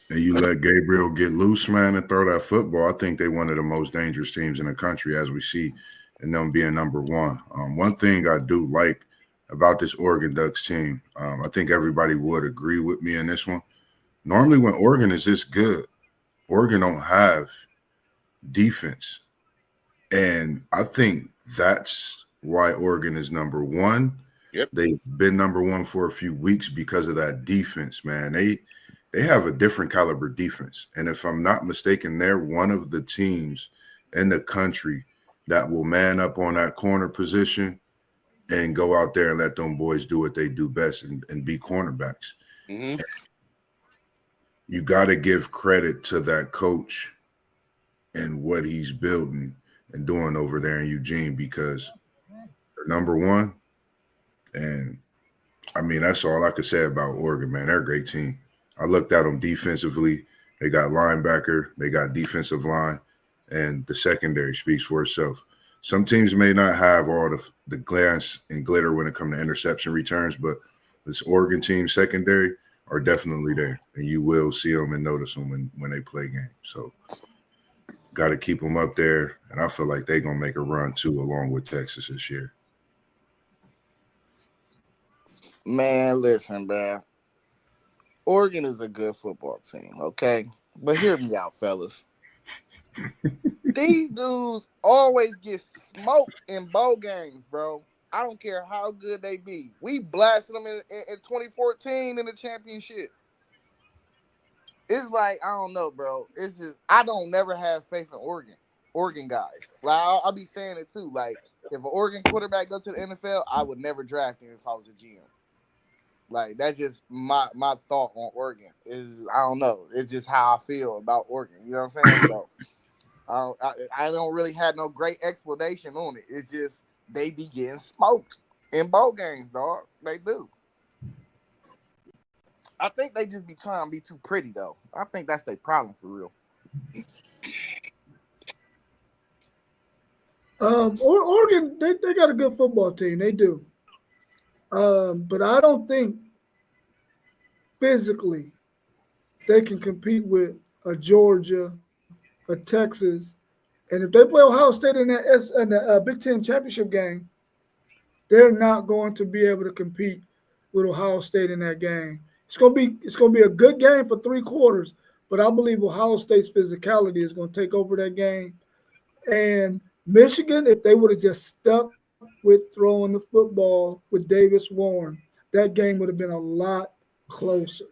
and you let Gabriel get loose, man, and throw that football, I think they're one of the most dangerous teams in the country, as we see, and them being number 1. One thing I do like about this Oregon Ducks team, I think everybody would agree with me in this one. Normally when Oregon is this good, Oregon don't have defense. And I think that's why Oregon is number 1. Yep. They've been number 1 for a few weeks because of that defense, man. They have a different caliber defense. And if I'm not mistaken, they're one of the teams in the country that will man up on that corner position and go out there and let them boys do what they do best and be cornerbacks. Mm-hmm. You got to give credit to that coach and what he's building and doing over there in Eugene because they're number one. And I mean, that's all I could say about Oregon, man. They're a great team. I looked at them defensively. They got linebacker, they got defensive line, and the secondary speaks for itself. Some teams may not have all the glance and glitter when it comes to interception returns, but this Oregon team secondary are definitely there, and you will see them and notice them when they play games. So got to keep them up there, and I feel like they're going to make a run, too, along with Texas this year. Man, listen, bro. Oregon is a good football team, okay? But hear me out, fellas. These dudes always get smoked in bowl games, bro. I don't care how good they be. We blasted them in 2014 in the championship. It's like, I don't know, bro. It's just, I don't never have faith in Oregon guys. Like, I'll be saying it too. Like, if an Oregon quarterback goes to the NFL, I would never draft him if I was a GM. Like, that's just my thought on Oregon. Is I don't know. It's just how I feel about Oregon. You know what I'm saying? So I don't really have no great explanation on it. It's just they be getting smoked in bowl games, dog. They do. I think they just be trying to be too pretty, though. I think that's their problem for real. Oregon, they got a good football team. They do. But I don't think physically they can compete with a Georgia, a Texas, and if they play Ohio State in the Big Ten championship game, they're not going to be able to compete with Ohio State in that game. It's gonna be a good game for 3 quarters, but I believe Ohio State's physicality is going to take over that game. And Michigan, if they would have just stuck with throwing the football with Davis Warren, that game would have been a lot closer.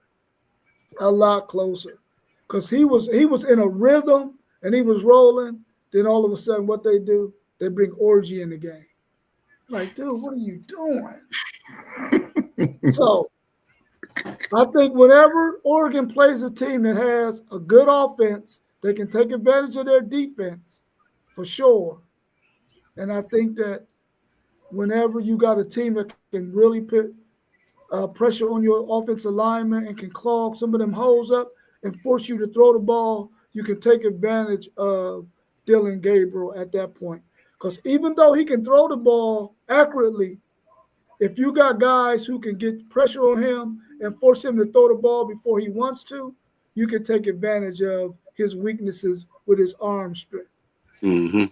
A lot closer. Because he was in a rhythm and he was rolling. Then all of a sudden, what they do, they bring Orgy in the game. Like, dude, what are you doing? So I think whenever Oregon plays a team that has a good offense, they can take advantage of their defense for sure. And I think that whenever you got a team that can really put pressure on your offensive lineman and can clog some of them holes up and force you to throw the ball, you can take advantage of Dylan Gabriel at that point. Because even though he can throw the ball accurately, if you got guys who can get pressure on him and force him to throw the ball before he wants to, you can take advantage of his weaknesses with his arm strength. Mm-hmm.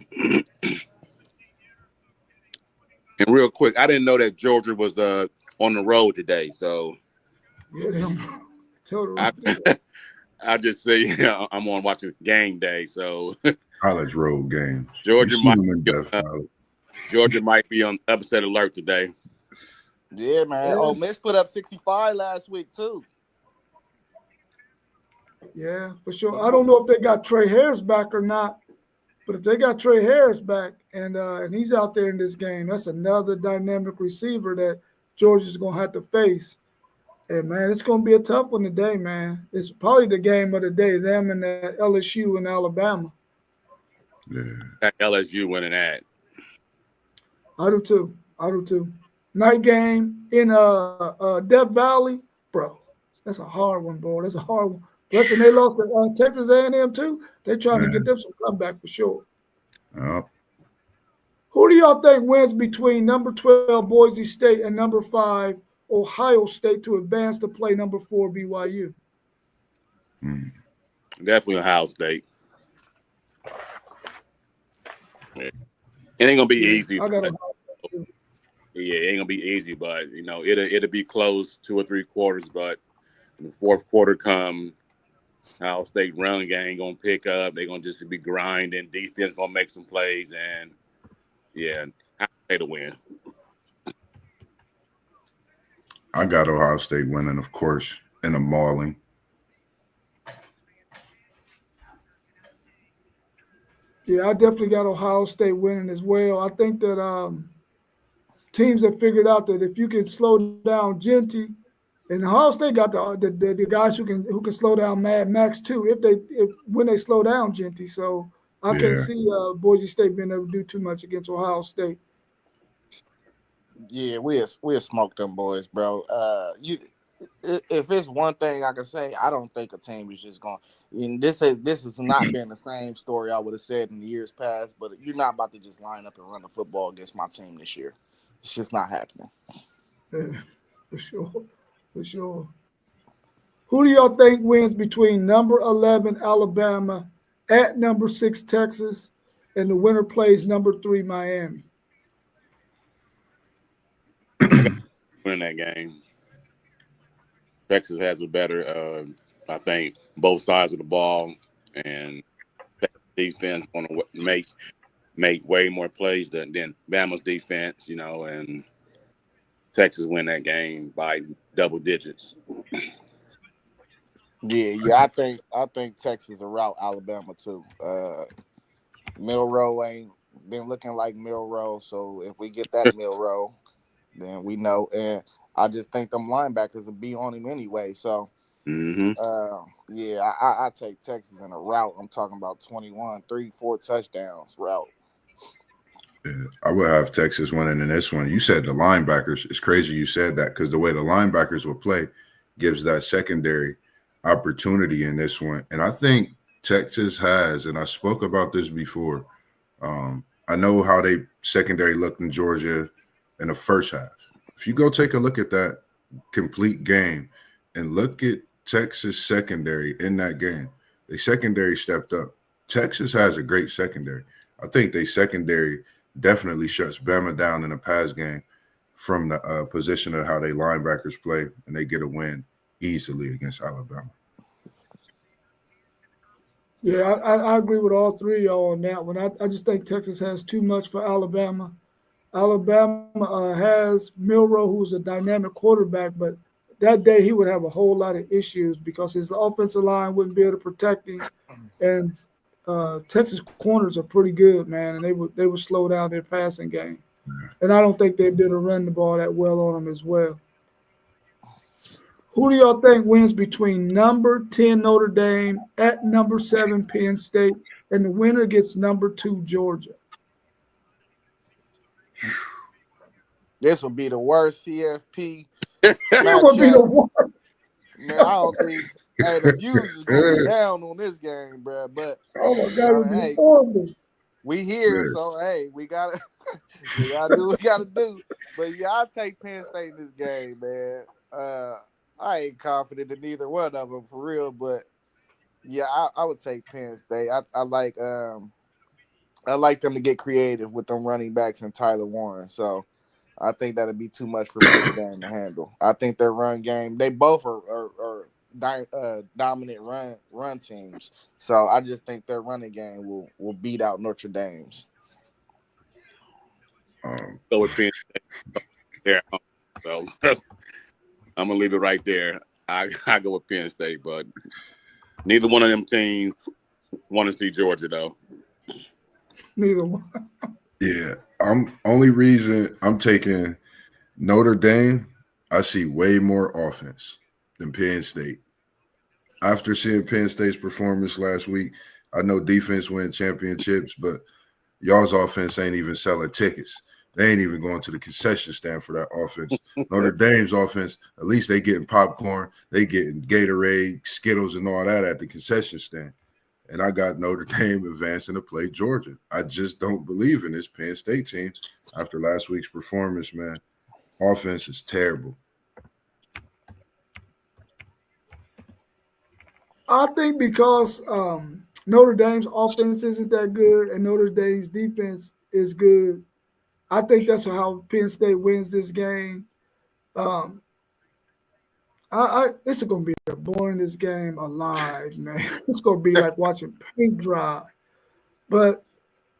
And real quick, I didn't know that Georgia was on the road today, so Yeah, I just say I'm on watching game day, so College road games. Georgia Georgia might be on upset alert today. Yeah, man. Oh, Miss put up 65 last week too. Yeah, for sure. I don't know if they got Trey Harris back or not, but if they got Trey Harris back and he's out there in this game, that's another dynamic receiver that Georgia's gonna have to face. And man, it's gonna be a tough one today, man. It's probably the game of the day, them and the LSU and Alabama. Yeah. That LSU winning that. I do too. Night game in Death Valley, bro. That's a hard one, bro. That's a hard one. Listen, they lost to Texas A&M too. They're trying to get them some comeback for sure. Oh. Who do y'all think wins between number 12 Boise State and number 5 Ohio State to advance to play number 4 BYU? Definitely Ohio State. Yeah. It ain't gonna be easy. I got Yeah, it ain't gonna be easy, but it'll be close 2 or 3 quarters. But when the fourth quarter come, Ohio State run game gonna pick up. They're gonna just be grinding. Defense gonna make some plays, and Ohio State to win. I got Ohio State winning, of course, in a mauling. Yeah, I definitely got Ohio State winning as well. I think that teams have figured out that if you can slow down Genty, and Ohio State got the guys who can slow down Mad Max too, when they slow down Genty. So I can't Yeah. see Boise State being able to do too much against Ohio State. Yeah, we'll smoke them boys, bro. If it's one thing I can say, I don't think a team is just going. And this has not been the same story I would have said in the years past. But you're not about to just line up and run the football against my team this year. It's just not happening. Yeah, for sure, for sure. Who do y'all think wins between number 11 Alabama at number 6 Texas, and the winner plays number 3 Miami? I got to win that game. Texas has a better, I think, both sides of the ball, and defense going to make way more plays than Bama's defense, and Texas win that game by double digits. Yeah. I think Texas will rout Alabama too. Milrow ain't been looking like Milrow, so if we get that Milrow, then we know. And I just think them linebackers will be on him anyway. So, Mm-hmm. yeah, I take Texas in a route. I'm talking about 21, 3, 4 touchdowns route. Yeah, I would have Texas winning in this one. You said the linebackers. It's crazy you said that because the way the linebackers will play gives that secondary opportunity in this one. And I think Texas has, and I spoke about this before. I know how they secondary looked in Georgia in the first half. If you go take a look at that complete game and look at Texas secondary in that game, the secondary stepped up. Texas has a great secondary. I think they secondary definitely shuts Bama down in a pass game from the position of how they linebackers play, and they get a win easily against Alabama. Yeah, I agree with all three of y'all on that one. I just think Texas has too much for Alabama. Alabama has Milrow, who's a dynamic quarterback, but that day he would have a whole lot of issues because his offensive line wouldn't be able to protect him. And Texas corners are pretty good, man, and they would slow down their passing game. And I don't think they'd be able to run the ball that well on them as well. Who do y'all think wins between number 10 Notre Dame at number 7 Penn State, and the winner gets number 2 Georgia? This would be the worst CFP It would be the matchup. one. Man, I don't think. Hey, the views is gonna be down on this game, bro. But Oh my God, it would be hey, horrible. we here, Yeah. so hey, we gotta do what we gotta do. But yeah, I take Penn State in this game, man. I ain't confident in neither one of them for real, but yeah, I would take Penn State. I like them to get creative with them running backs and Tyler Warren. So I think that'd be too much for Notre Dame to handle. I think their run game, they both are dominant run teams. So I just think their running game will beat out Notre Dame's. Go with Penn State there. So I'm gonna leave it right there. I go with Penn State, but neither one of them teams want to see Georgia though. Neither one. Yeah, only reason I'm taking Notre Dame, I see way more offense than Penn State. After seeing Penn State's performance last week, I know defense win championships, but y'all's offense ain't even selling tickets. They ain't even going to the concession stand for that offense. Notre Dame's offense, at least they getting popcorn, they getting Gatorade, Skittles, and all that at the concession stand. And I got Notre Dame advancing to play Georgia. I just don't believe in this Penn State team after last week's performance, man. Offense is terrible. I think because Notre Dame's offense isn't that good and Notre Dame's defense is good, I think that's how Penn State wins this game. Um, it's going to be the boringest game alive, man. It's going to be like watching paint dry. But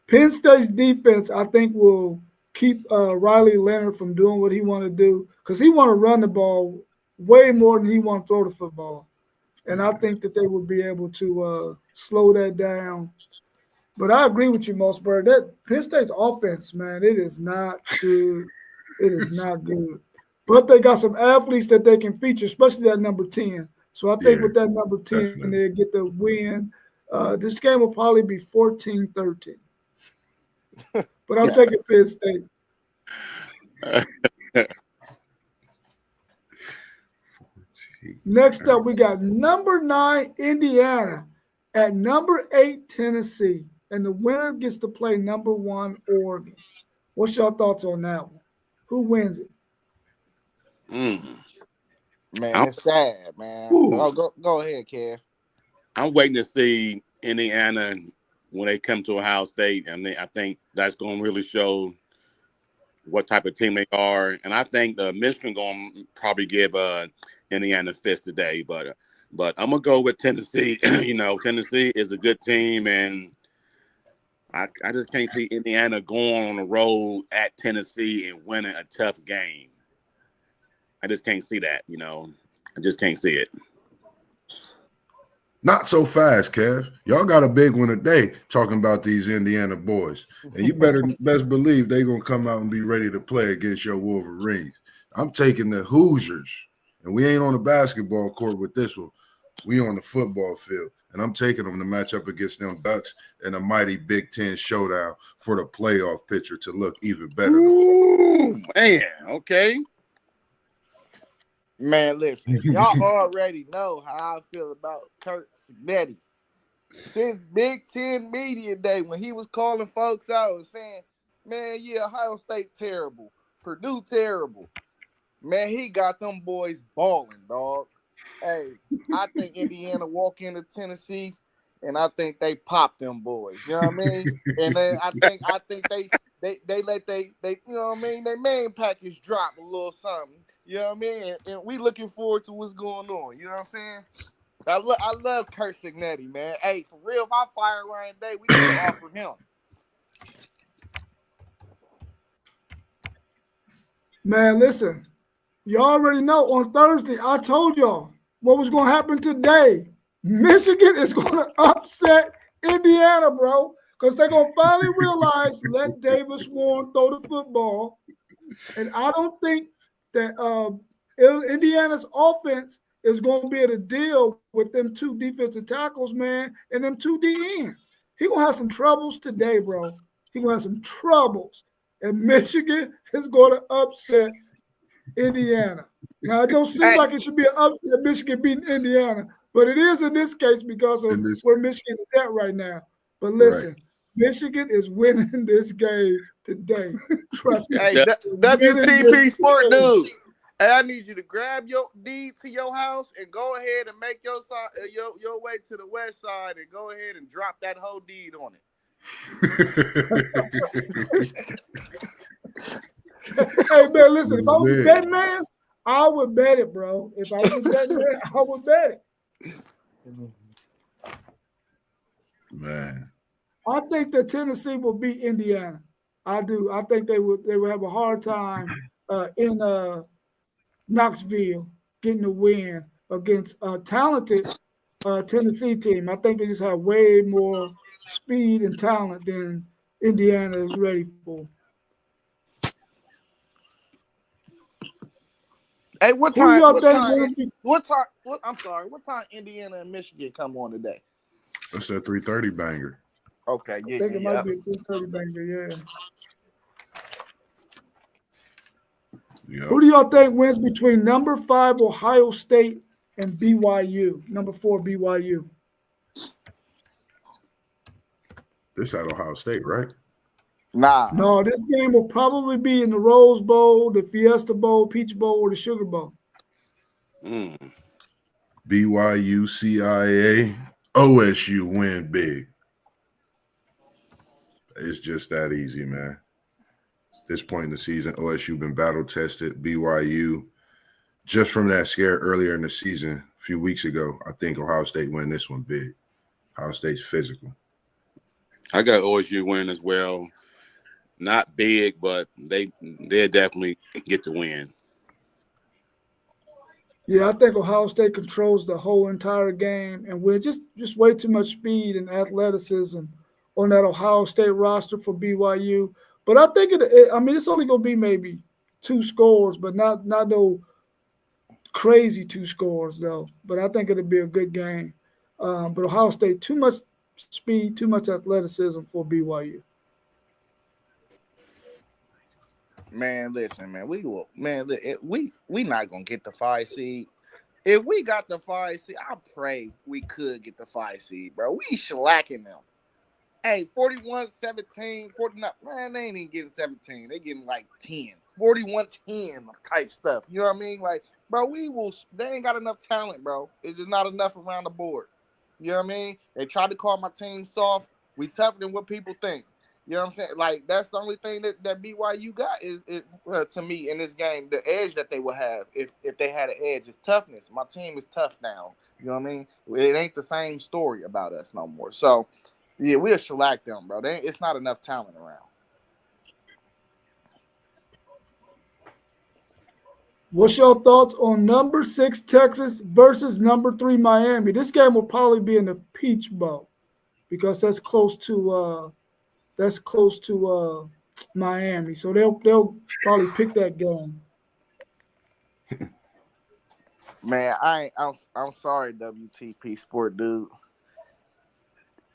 Penn State's defense, I think, will keep Riley Leonard from doing what he want to do because he want to run the ball way more than he want to throw the football. And I think that they will be able to slow that down. But I agree with you, Mossberg. That Penn State's offense, man, it is not good. It is not good. But they got some athletes that they can feature, especially that number 10. So I think Yeah, with that number 10, definitely. they'll get the win. This game will probably be 14-13. But I'm taking Yes. Penn State. Next up, we got number 9 Indiana at number 8 Tennessee, and the winner gets to play number 1 Oregon. What's your thoughts on that one? Who wins it? Mm. Man, I'm, it's sad, man. ooh, Oh, go ahead, Kev. I'm waiting to see Indiana when they come to Ohio State, and I think that's going to really show what type of team they are. And I think Michigan going to probably give Indiana a fist today, but I'm gonna go with Tennessee. Tennessee is a good team, and I just can't see Indiana going on the road at Tennessee and winning a tough game. I just can't see that. I just can't see it. Not so fast, Kev. Y'all got a big one today talking about these Indiana boys. And you better best believe they're going to come out and be ready to play against your Wolverines. I'm taking the Hoosiers. And we ain't on the basketball court with this one. We on the football field. And I'm taking them to match up against them Ducks in a mighty Big Ten showdown for the playoff picture to look even better. Ooh, man, okay. Man, listen, y'all already know how I feel about Kurt Signetti. Since Big Ten Media Day, when he was calling folks out and saying, man, yeah, Ohio State terrible, Purdue terrible. Man, he got them boys balling, dog. Hey, I think Indiana walk into Tennessee, and I think they pop them boys. You know what I mean? And then I think they let they you know what I mean, their main package drop a little something. You know what I mean? And we looking forward to what's going on. You know what I'm saying? I love Kurt Signetti, man. Hey, for real, if I fire Ryan Day, we need to offer him. Man, listen, you already know on Thursday, I told y'all what was going to happen today. Michigan is going to upset Indiana, bro, because they're going to finally realize let Davis Warren throw the football. And I don't think that Indiana's offense is going to be able to deal with them 2 defensive tackles, man, and them 2 D ends. He's going to have some troubles today, bro. He's going to have some troubles. And Michigan is going to upset Indiana. Now, it don't seem like it should be an upset Michigan beating Indiana, but it is in this case because of where Michigan is at right now. But listen, right. Michigan is winning this game today. Trust me. Hey, WTP Sport News. Hey, I need you to grab your deed to your house and go ahead and make your side, your way to the west side and go ahead and drop that whole deed on it. Hey, man, listen, if I was a betting man, I would bet it, bro. If I was a betting man, I would bet it. Man. I think that Tennessee will beat Indiana. I do. I think they would have a hard time in Knoxville getting a win against a talented Tennessee team. I think they just have way more speed and talent than Indiana is ready for. Hey, what time Indiana and Michigan come on today? That's a 3:30 banger. Okay, yeah, I think it might be a 3:30 banger, yeah. Yep. Who do y'all think wins between number 5 Ohio State and BYU? Number 4 BYU. This at Ohio State, right? Nah. No, this game will probably be in the Rose Bowl, the Fiesta Bowl, Peach Bowl, or the Sugar Bowl. BYU, CIA, OSU win big. It's just that easy, man. This point in the season, OSU been battle tested. BYU, just from that scare earlier in the season, a few weeks ago, I think Ohio State win this one big. Ohio State's physical. I got OSU winning as well. Not big, but they'll definitely get the win. Yeah, I think Ohio State controls the whole entire game, and with just way too much speed and athleticism on that Ohio State roster for BYU. But I think it's only going to be maybe 2 scores, but not no crazy 2 scores though. But I think it'll be a good game. But Ohio State too much speed, too much athleticism for BYU. Man, listen, man, we not gonna get the 5 seed. If we got the 5 seed, I pray we could get the 5 seed, bro. We shellacking them. Hey, 41-17, 49. Man, they ain't even getting 17. They getting like 10. 41-10 type stuff. You know what I mean? Like, bro, they ain't got enough talent, bro. It's just not enough around the board. You know what I mean? They tried to call my team soft. We tougher than what people think. You know what I'm saying? Like, that's the only thing that BYU got is to me in this game, the edge that they would have if they had an edge is toughness. My team is tough now. You know what I mean? It ain't the same story about us no more. So, yeah, we'll shellac them, bro. It's not enough talent around. What's your thoughts on number 6 Texas versus number 3 Miami? This game will probably be in the Peach Bowl because that's close to Miami. So they'll probably pick that game. Man, I'm sorry, WTP Sport dude.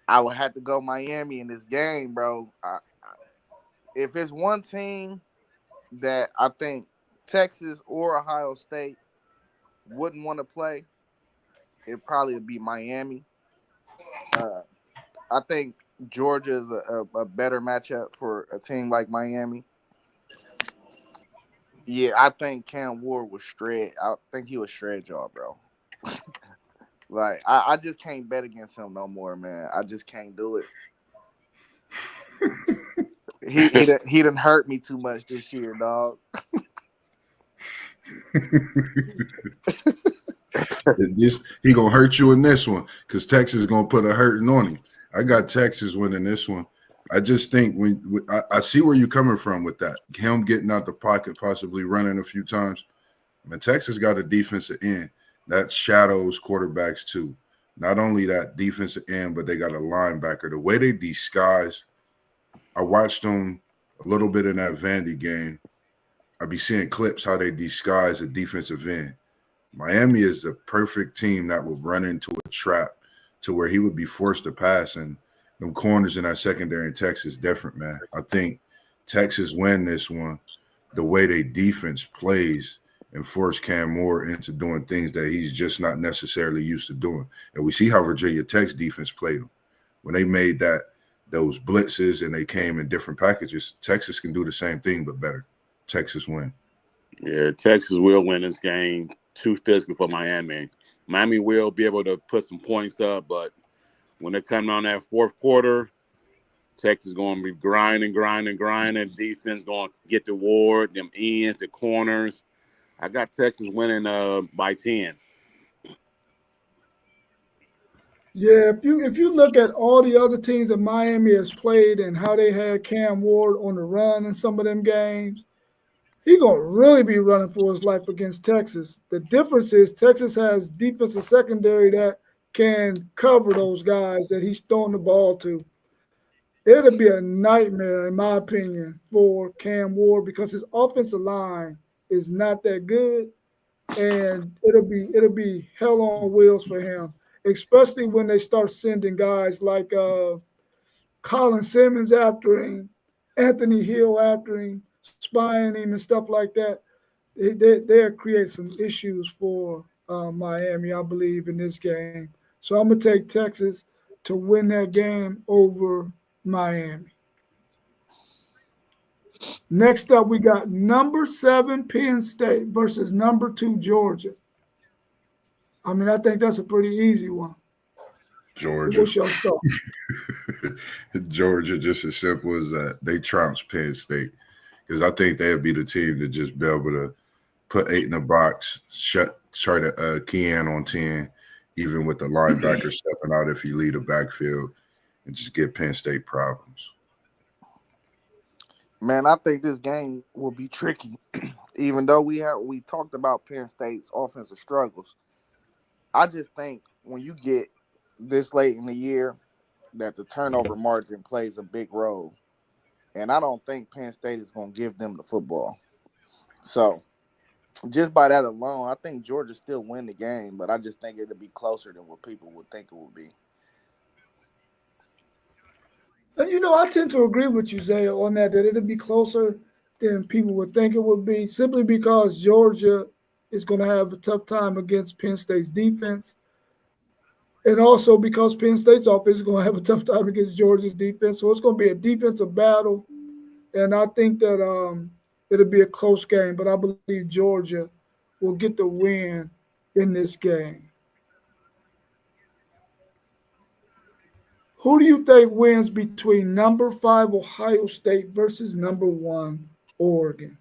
I would have to go Miami in this game, bro. If it's one team that I think Texas or Ohio State wouldn't want to play, it probably would be Miami. Uh, I think Georgia is a better matchup for a team like Miami. Yeah, I think Cam Ward was shred. I think he was shred y'all, bro. Like I just can't bet against him no more, man. I just can't do it. He done hurt me too much this year, dog. He gonna hurt you in this one because Texas is gonna put a hurting on him. I got Texas winning this one. I just think I see where you're coming from with that. Him getting out the pocket, possibly running a few times. I mean, Texas got a defensive end that shadows quarterbacks too. Not only that defensive end, but they got a linebacker. The way they disguise, I watched them a little bit in that Vandy game. I be seeing clips how they disguise a defensive end. Miami is the perfect team that would run into a trap to where he would be forced to pass. And them corners in that secondary in Texas different, man. I think Texas win this one the way they defense plays and force Cam Moore into doing things that he's just not necessarily used to doing. And we see how Virginia Tech's defense played them. When they made those blitzes and they came in different packages, Texas can do the same thing but better. Texas win. Yeah, Texas will win this game. Too physical for Miami. Miami will be able to put some points up, but when they come on that fourth quarter, Texas going to be grinding. Defense going to get the Ward, them ends, the corners. I got Texas winning by 10. Yeah, if you look at all the other teams that Miami has played and how they had Cam Ward on the run in some of them games, he gonna really be running for his life against Texas. The difference is Texas has defensive secondary that can cover those guys that he's throwing the ball to. It'll be a nightmare, in my opinion, for Cam Ward because his offensive line is not that good, and it'll be hell on wheels for him, especially when they start sending guys like Colin Simmons after him, Anthony Hill after him, spying him and stuff like that. They'll create some issues for Miami, I believe, in this game. So I'm going to take Texas to win that game over Miami. Next up, we got number 7 Penn State versus number 2 Georgia. I mean, I think that's a pretty easy one. Georgia. What's your thought? Georgia, just as simple as that. They trounced Penn State because I think they'd be the team to just be able to put 8 in the box, try to key in on 10, even with the linebacker stepping out if you lead a backfield, and just give Penn State problems. Man, I think this game will be tricky. Even though we talked about Penn State's offensive struggles, I just think when you get this late in the year that the turnover margin plays a big role. And I don't think Penn State is going to give them the football. So just by that alone, I think Georgia still win the game, but I just think it'll be closer than what people would think it would be. And I tend to agree with you, Zay, on that it'll be closer than people would think it would be, simply because Georgia is going to have a tough time against Penn State's defense. And also because Penn State's offense is going to have a tough time against Georgia's defense. So it's going to be a defensive battle. And I think that it'll be a close game, but I believe Georgia will get the win in this game. Who do you think wins between number 5 Ohio State versus number 1 Oregon?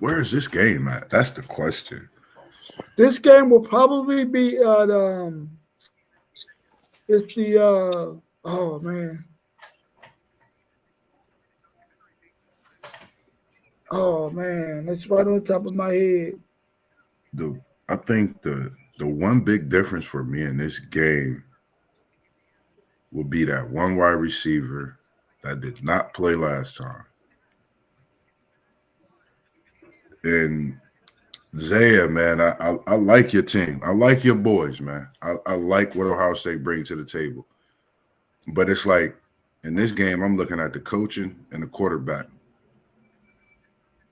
Where is this game at? That's the question. This game will probably be at it's the oh man. Oh man, it's right on the top of my head. The I think the one big difference for me in this game will be that one wide receiver that did not play last time. And Zaya, man, I like your team. I like your boys, man. I like what Ohio State brings to the table. But it's like in this game, I'm looking at the coaching and the quarterback.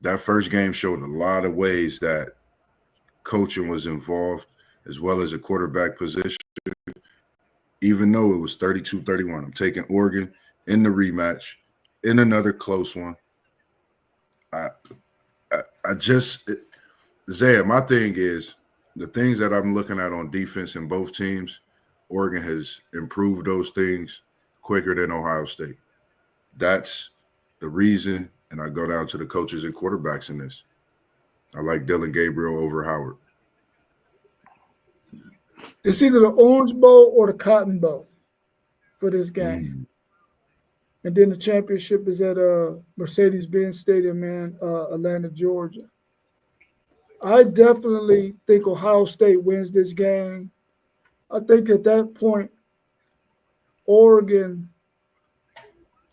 That first game showed a lot of ways that coaching was involved, as well as a quarterback position, even though it was 32-31. I'm taking Oregon in the rematch, in another close one. I I just Zaya, my thing is the things that I'm looking at on defense in both teams, Oregon has improved those things quicker than Ohio State. That's the reason, and I go down to the coaches and quarterbacks in this. I like Dylan Gabriel over Howard. It's either the Orange Bowl or the Cotton Bowl for this game. Mm. And then the championship is at Mercedes-Benz Stadium in Atlanta, Georgia. I definitely think Ohio State wins this game. I think at that point, Oregon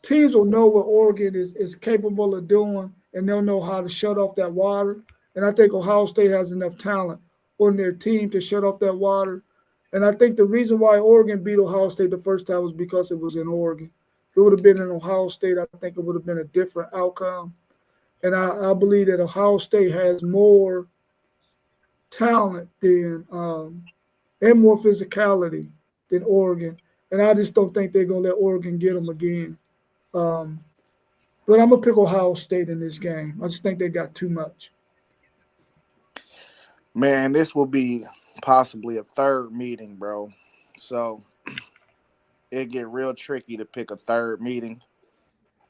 teams will know what Oregon is capable of doing, and they'll know how to shut off that water. And I think Ohio State has enough talent on their team to shut off that water. And I think the reason why Oregon beat Ohio State the first time was because it was in Oregon. If it would have been in Ohio State, I think it would have been a different outcome. And I believe that Ohio State has more talent than and more physicality than Oregon. And I just don't think they're gonna let Oregon get them again. Um, but I'm gonna pick Ohio State in this game. I just think they got too much. Man, this will be possibly a third meeting, bro. So it get real tricky to pick a third meeting.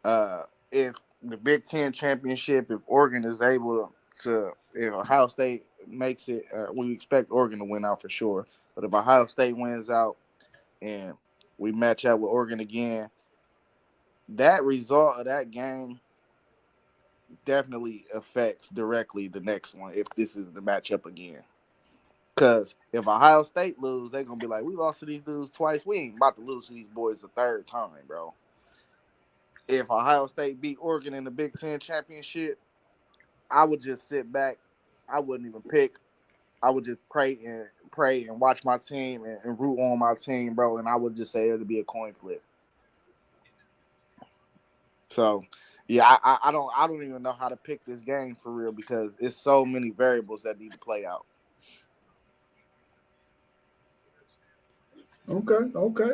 If the Big Ten championship, if Oregon is able to if Ohio State makes it, we expect Oregon to win out for sure. But if Ohio State wins out and we match up with Oregon again, that result of that game definitely affects directly the next one if this is the matchup again. Because if Ohio State lose, they're going to be like, we lost to these dudes twice. We ain't about to lose to these boys a third time, bro. If Ohio State beat Oregon in the Big Ten championship, I would just sit back. I wouldn't even pick. I would just pray and watch my team and root on my team, bro. And I would just say it'll be a coin flip. So, yeah, I don't even know how to pick this game for real because it's so many variables that need to play out. Okay.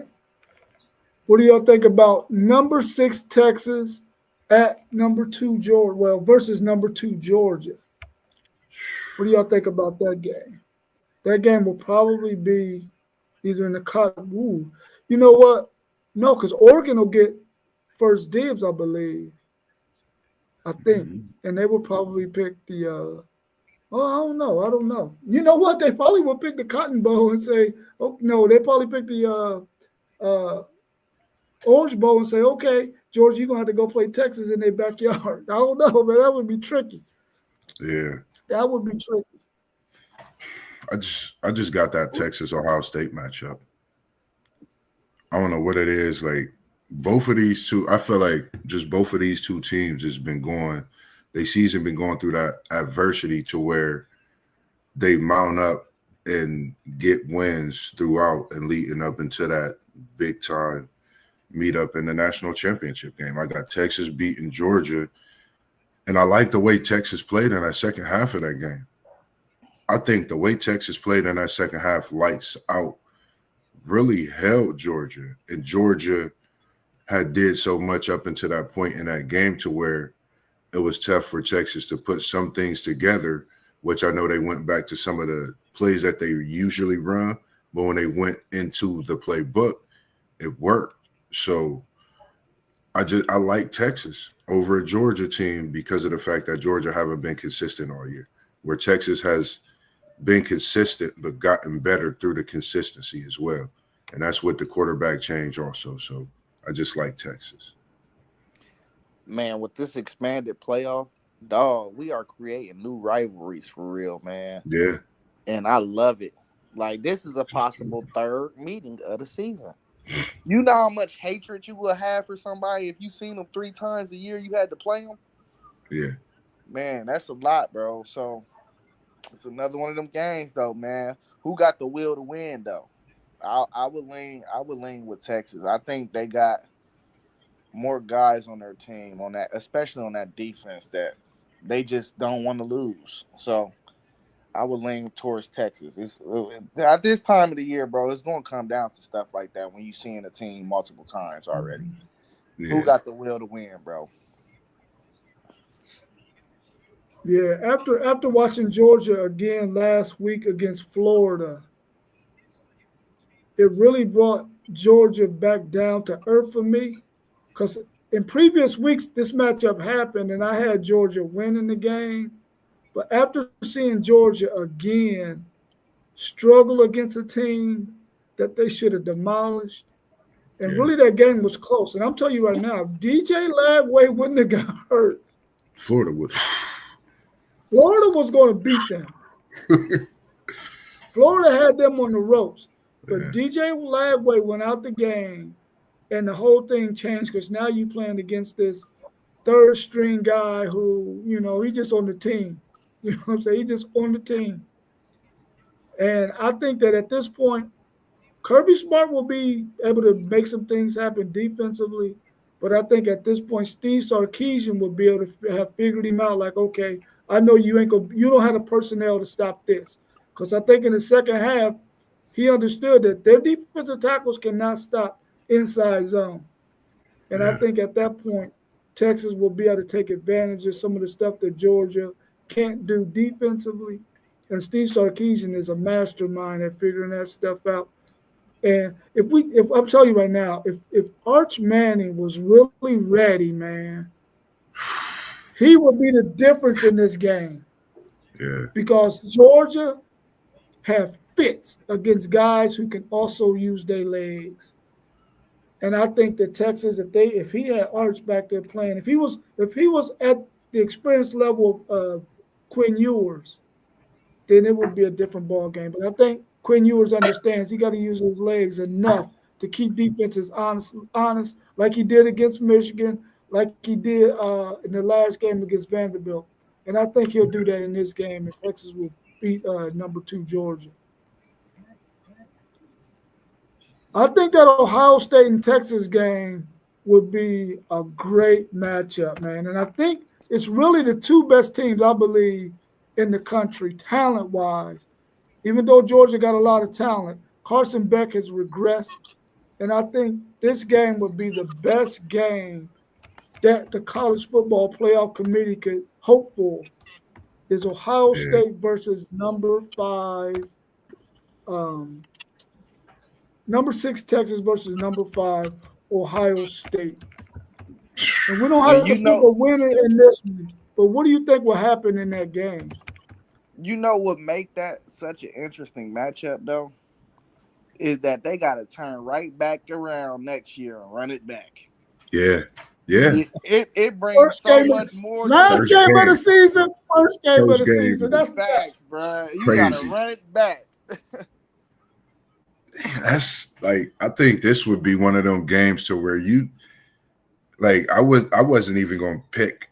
What do y'all think about number 6 Texas at number 2 Georgia? Well, versus number 2 Georgia. What do y'all think about that game? That game will probably be either in the cotton. Ooh, you know what? No, because Oregon will get first dibs, I believe. I think, and they will probably pick the. I don't know. You know what? They probably will pick the Cotton Bowl and say, "Oh no." They probably pick the Orange Bowl and say, "Okay, George, you're gonna have to go play Texas in their backyard." I don't know, man. That would be tricky. Yeah. That would be tricky. I just got that Texas Ohio State matchup. I don't know what it is. Like both of these two, I feel like just both of these two teams has been going. They season been going through that adversity to where they mount up and get wins throughout and leading up into that big time meet up in the national championship game. I got Texas beating Georgia, and I like the way Texas played in that second half of that game. I think the way Texas played in that second half, lights out, really held Georgia, and Georgia had did so much up until that point in that game to where it was tough for Texas to put some things together, which I know they went back to some of the plays that they usually run, but when they went into the playbook, it worked. So I like Texas over a Georgia team because of the fact that Georgia haven't been consistent all year, where Texas has been consistent but gotten better through the consistency as well. And that's with the quarterback change also. So I just like Texas. Man, with this expanded playoff, dog, we are creating new rivalries for real, man. Yeah. And I love it. Like, this is a possible third meeting of the season. You know how much hatred you will have for somebody if you seen them 3 times a year you had to play them? Yeah. Man, that's a lot, bro. So it's another one of them games, though, man. Who got the will to win, though? I would lean with Texas. I think they got more guys on their team on that, especially on that defense, that they just don't want to lose. So I would lean towards Texas. It's at this time of the year, bro. It's going to come down to stuff like that when you seeing a team multiple times already. Yeah. Who got the will to win, bro? Yeah, after watching Georgia again last week against Florida, it really brought Georgia back down to earth for me. Because in previous weeks, this matchup happened, and I had Georgia winning the game. But after seeing Georgia again struggle against a team that they should have demolished, and Yeah. really that game was close. And I'm telling you right now, if DJ Lagway wouldn't have got hurt, Florida would. Florida was going to beat them. Florida had them on the ropes. But Yeah. DJ Lagway went out the game, and the whole thing changed because now you're playing against this third string guy who, he's just on the team. You know what I'm saying? He's just on the team. And I think that at this point, Kirby Smart will be able to make some things happen defensively. But I think at this point, Steve Sarkisian will be able to have figured him out. Like, okay, I know you don't have the personnel to stop this. Because I think in the second half, he understood that their defensive tackles cannot stop inside zone. And I Yeah. think at that point, Texas will be able to take advantage of some of the stuff that Georgia can't do defensively. And Steve Sarkisian is a mastermind at figuring that stuff out. And if I'm telling you right now, if Arch Manning was really ready, man, he would be the difference in this game. Yeah. Because Georgia have fits against guys who can also use their legs. And I think that Texas, if he had Arch back there playing, if he was at the experience level of Quinn Ewers, then it would be a different ball game. But I think Quinn Ewers understands he got to use his legs enough to keep defenses honest, like he did against Michigan, like he did in the last game against Vanderbilt. And I think he'll do that in this game, and Texas will beat number 2 Georgia. I think that Ohio State and Texas game would be a great matchup, man. And I think it's really the 2 best teams, I believe, in the country, talent-wise. Even though Georgia got a lot of talent, Carson Beck has regressed. And I think this game would be the best game that the college football playoff committee could hope for, is Ohio Yeah. State versus number 6 Texas versus number 5 Ohio State. And we don't have to pick a winner in this one, but what do you think will happen in that game? You know what make that such an interesting matchup, though, is that they got to turn right back around next year and run it back. Yeah. Yeah. It brings so much more. Last game of the season. First game of the season. That's facts, bro. You Crazy. got to run it back. That's like, I think this would be one of them games to where you, like, I wasn't even going to pick.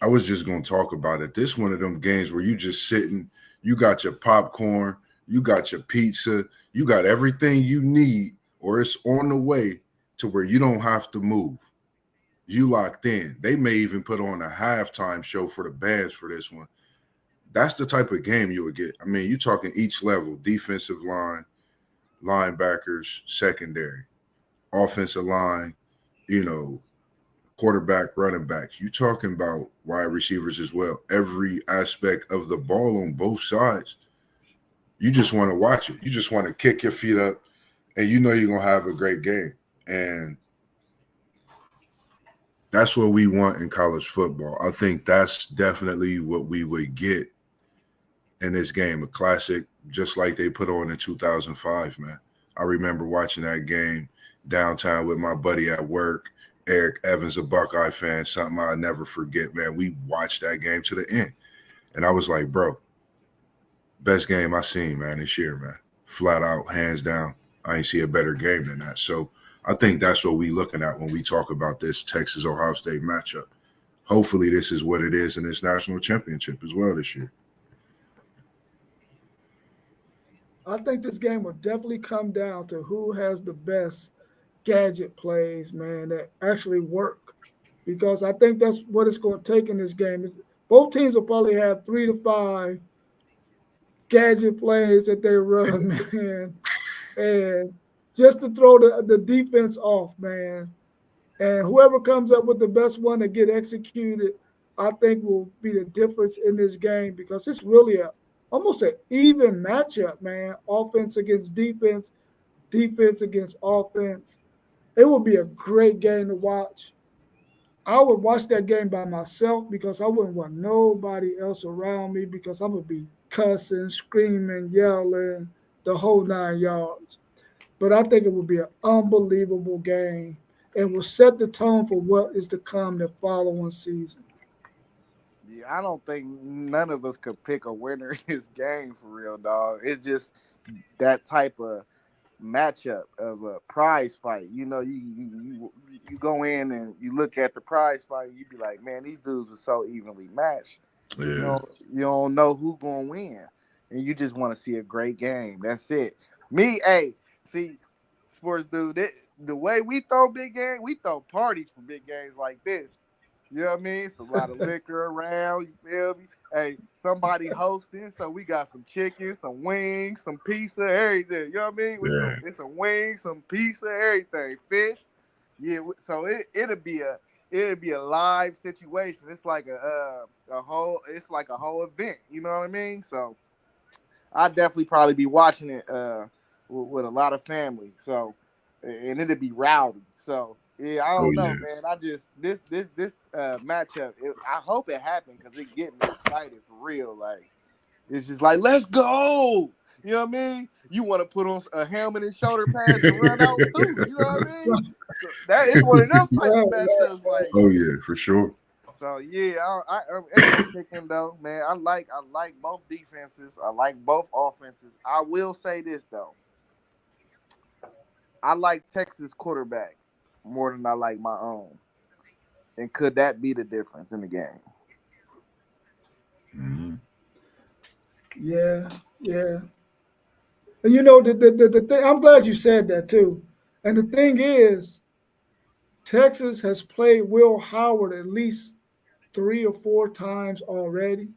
I was just going to talk about it. This one of them games where you just sitting, you got your popcorn, you got your pizza, you got everything you need, or it's on the way to where you don't have to move. You locked in. They may even put on a halftime show for the bands for this one. That's the type of game you would get. I mean, you're talking each level: defensive line, linebackers, secondary, offensive line, you know, quarterback, running backs. You talking about wide receivers as well. Every aspect of the ball on both sides. You just want to watch it. You just want to kick your feet up, and you know you're gonna have a great game. And that's what we want in college football. I think that's definitely what we would get in this game, a classic, just like they put on in 2005, man. I remember watching that game downtown with my buddy at work, Eric Evans, a Buckeye fan, something I'll never forget, man. We watched that game to the end. And I was like, bro, best game I seen, man, this year, man. Flat out, hands down. I ain't see a better game than that. So I think that's what we looking at when we talk about this Texas-Ohio State matchup. Hopefully this is what it is in this national championship as well this year. I think this game will definitely come down to who has the best gadget plays, man, that actually work. Because I think that's what it's going to take in this game. Both teams will probably have 3 to 5 gadget plays that they run, man. And just to throw the defense off, man. And whoever comes up with the best one to get executed, I think will be the difference in this game because it's really almost an even matchup, man. Offense against defense, defense against offense. It will be a great game to watch. I would watch that game by myself because I wouldn't want nobody else around me because I'm going to be cussing, screaming, yelling, the whole 9 yards. But I think it will be an unbelievable game and will set the tone for what is to come the following season. Yeah, I don't think none of us could pick a winner in this game for real, dog. It's just that type of matchup of a prize fight. You know, you go in and you look at the prize fight, you be like, man, these dudes are so evenly matched. Yeah. You don't know who gonna win, and you just want to see a great game. That's it. Me, hey, see, sports dude, the way we throw big games, we throw parties for big games like this. You know what I mean? It's a lot of liquor around. You feel me? Hey, somebody hosting, so we got some chicken, some wings, some pizza, everything. You know what I mean? With Yeah. some wings, some pizza, everything, fish. Yeah. So it'll be a live situation. It's like it's like a whole event. You know what I mean? So I definitely probably be watching it with a lot of family. So and it'd be rowdy. So yeah, I Oh don't know, yeah. man. I just this matchup. I hope it happened because it get me excited for real. Like it's just like let's go. You know what I mean? You want to put on a helmet and shoulder pads and run out too. You know what I mean? So that is one of them type of matchups. Like Oh yeah, for sure. so, yeah. I'm into picking though, man. I like both defenses. I like both offenses. I will say this though. I like Texas quarterback more than I like my own. And could that be the difference in the game? Mm-hmm. Yeah, yeah. And you know, the thing, I'm glad you said that too. And the thing is, Texas has played Will Howard at least 3 or 4 times already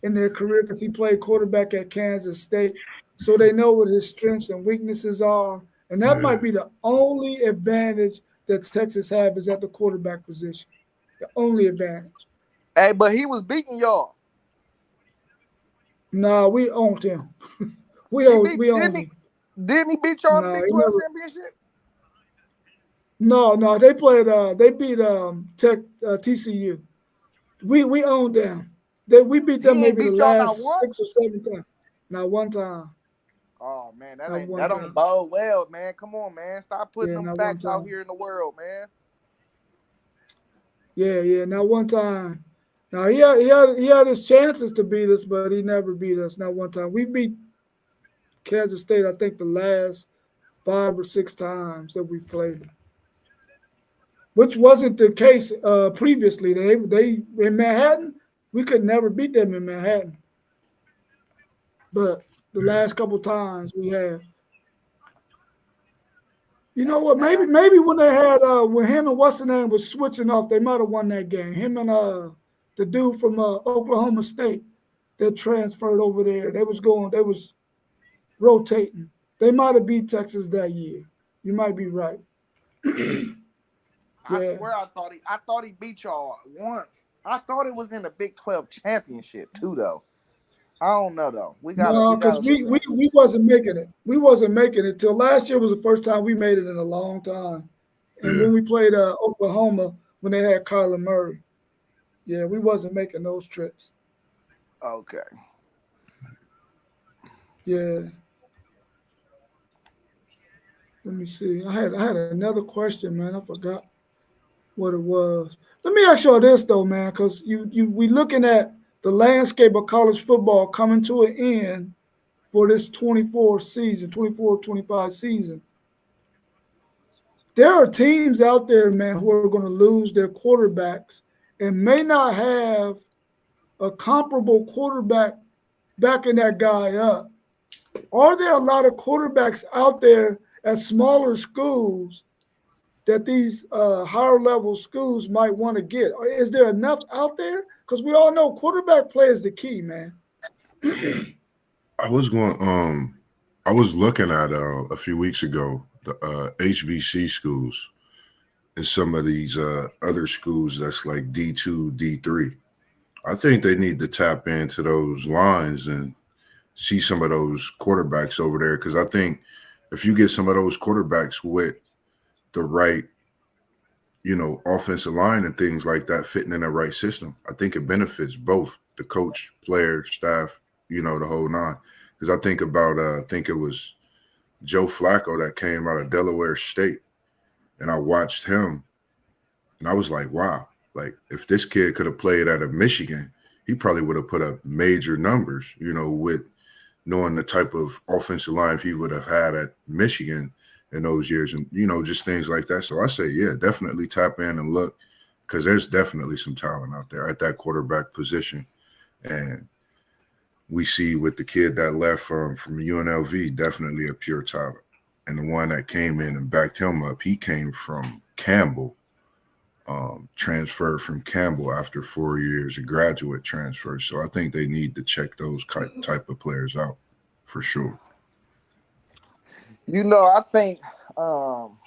in their career because he played quarterback at Kansas State. So they know what his strengths and weaknesses are. And that Yeah. might be the only advantage that Texas have is at the quarterback position. The only advantage. Hey, but he was beating y'all. Nah, we owned him. He beat We owned him. didn't he beat y'all in the No, Big he 12 never. championship? No, they played. They beat TCU. We owned them. We beat them He ain't maybe the beat y'all not last once. 6 or 7 times. Not one time. Oh man, Not one that don't time. bode well, man. Come on, man. Stop putting Yeah, them not one facts out time. here in the world, man. Yeah, not one time. Now he had his chances to beat us, but he never beat us. Not one time. We beat Kansas State. I think the last 5 or 6 times that we played, which wasn't the case previously. They in Manhattan, we could never beat them in Manhattan, but the Yeah. last couple times we have. You know what? And Maybe when they had when him and what's the name was switching off, they might have won that game. Him and the dude from Oklahoma State that transferred over there. They was rotating. They might have beat Texas that year. You might be right. I Yeah. swear I thought he beat y'all once. I thought it was in the Big 12 championship too, though. I don't know though. We No, because gotta look up. we wasn't making it. We wasn't making it till last year was the first time we made it in a long time. And Yeah. when we played Oklahoma when they had Kyler Murray, yeah, we wasn't making those trips. Okay. Yeah. Let me see. I had another question, man. I forgot what it was. Let me ask y'all this though, man, because we looking at the landscape of college football coming to an end for this 24-25 season. There are teams out there, man, who are going to lose their quarterbacks and may not have a comparable quarterback backing that guy up. Are there a lot of quarterbacks out there at smaller schools that these higher level schools might want to get? Is there enough out there? Because we all know quarterback play is the key, man. I was going. I was looking at a few weeks ago the HBC schools and some of these other schools that's like D2, D3. I think they need to tap into those lines and see some of those quarterbacks over there because I think if you get some of those quarterbacks with the right, offensive line and things like that fitting in the right system, I think it benefits both the coach, player, staff, the whole nine. Because I think about, I think it was Joe Flacco that came out of Delaware State, and I watched him, and I was like, wow, like if this kid could have played out of Michigan, he probably would have put up major numbers, with knowing the type of offensive line he would have had at Michigan in those years and, just things like that. So I say, yeah, definitely tap in and look because there's definitely some talent out there at that quarterback position. And we see with the kid that left from UNLV, definitely a pure talent. And the one that came in and backed him up, he came from Campbell, transferred from Campbell after 4 years, a graduate transfer. So I think they need to check those type of players out for sure. I think um,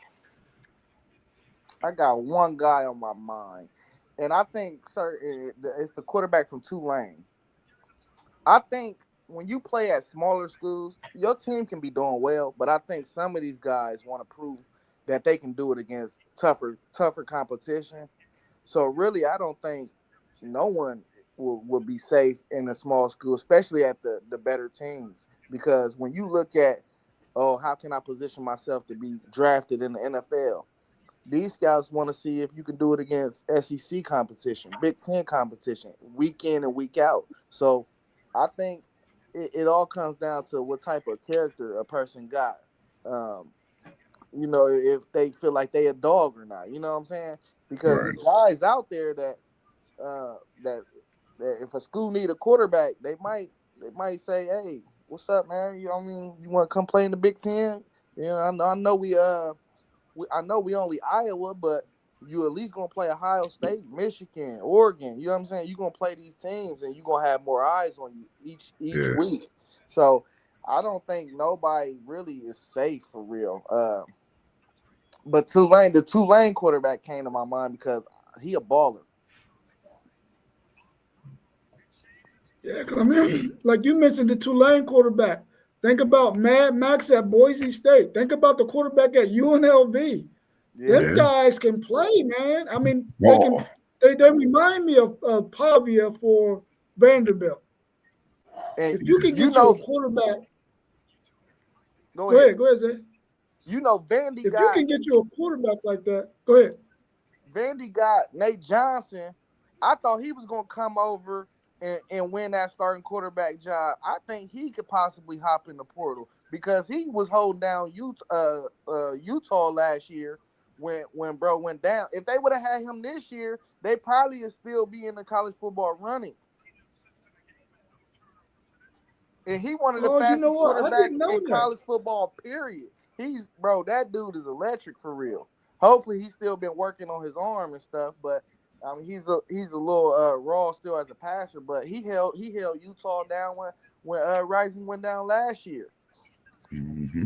I got one guy on my mind, and I think, sir, it's the quarterback from Tulane. I think when you play at smaller schools, your team can be doing well, but I think some of these guys want to prove that they can do it against tougher competition. So really, I don't think no one will be safe in a small school, especially at the better teams. Because when you look at, oh, how can I position myself to be drafted in the NFL? These scouts want to see if you can do it against SEC competition, Big Ten competition, week in and week out. So I think it all comes down to what type of character a person got. Um, if they feel like they a dog or not. You know what I'm saying? Because Right. there's guys out there uh, that that if a school need a quarterback, they might say, "Hey, what's up, man? You want to come play in the Big Ten? I know I know we only Iowa, but you at least gonna play Ohio State, Michigan, Oregon. You know what I'm saying? You're gonna play these teams, and you're gonna have more eyes on you each Yeah. week. So I don't think nobody really is safe for real. But the Tulane quarterback came to my mind because he a baller. Yeah, because I mean, like you mentioned, the Tulane quarterback. Think about Mad Max at Boise State. Think about the quarterback at UNLV. Yeah, Them Yeah. guys can play, man. I mean, they can. Ball. They remind me of Pavia for Vanderbilt. and If you can you get you a know, quarterback, go ahead. go ahead, Zay. Vandy If you got can get you a quarterback like that, go ahead. Nate Johnson. I thought he was gonna come over and win that starting quarterback job. I think he could possibly hop in the portal because he was holding down Utah last year when bro went down. If they would have had him this year, they probably would still be in the college football running. And he one of the Oh, you know fastest what? I quarterbacks didn't know in that. college football, period. That dude is electric for real. Hopefully, he's still been working on his arm and stuff, but he's a little raw still as a passer. But he held Utah down when Rising went down last year. Mm-hmm.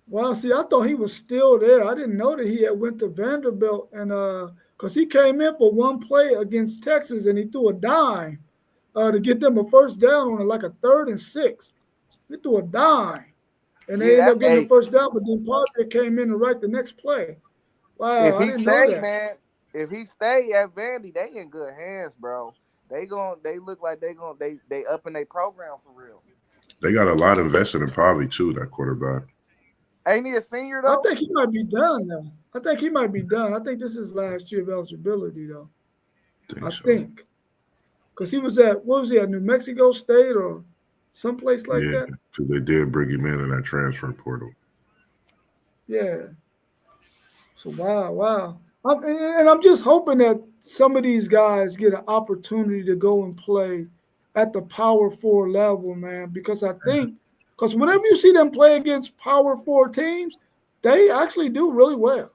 Well, see, I thought he was still there. I didn't know that he had went to Vanderbilt and because he came in for one play against Texas and he threw a dime to get them a first down on like a 3rd and 6. He threw a dime and they Yeah, ended that up getting the hey, first down, but then Parker came in to write the next play. Wow, if I he didn't know stay, that. man, if he stay at Vandy, they in good hands, bro. They look like they up in their program for real. They got a lot invested in Pavi too. That quarterback. Ain't he a senior I though? think he might be done now. I think he might be done. I think this is last year of eligibility though. I think I so. think because he was at what was he at New Mexico State or someplace like Yeah, that. because they did bring him in that transfer portal. Yeah. So wow. And I'm just hoping that some of these guys get an opportunity to go and play at the Power Four level, man. Because whenever you see them play against Power Four teams, they actually do really well.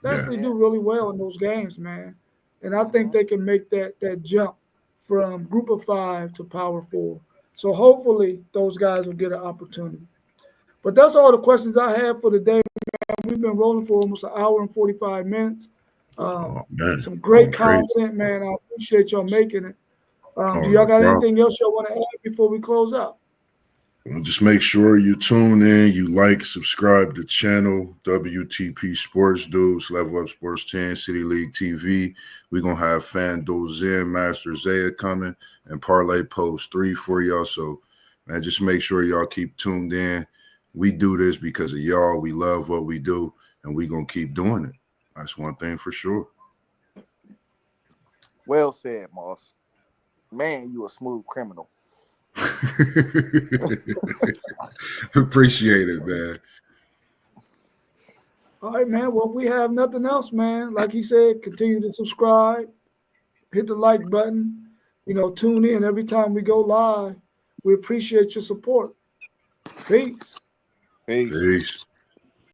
They Yeah, actually Yeah. do really well in those games, man. And I think Hmm. they can make that jump from Group of Five to Power Four. So hopefully those guys will get an opportunity. But that's all the questions I have for today. We've been rolling for almost an hour and 45 minutes. oh man, Some going great crazy. content, man. I appreciate y'all making it. Oh, Do y'all no got problem. anything else y'all want to add before we close out? Well, just make sure you tune in, you like, subscribe to the channel, WTP Sports Dudes, Level Up Sports 10, City League TV. We're going to have FanDuel Zen, Master Zaya coming, and Parlay Post 3 for y'all. So, man, just make sure y'all keep tuned in. We do this because of y'all. We love what we do, and we're going to keep doing it. That's one thing for sure. Well said, Moss. Man, you a smooth criminal. Appreciate it, man. All right, man. Well, if we have nothing else, man, like he said, continue to subscribe, hit the like button, tune in every time we go live. We appreciate your support. Peace. Peace. Peace.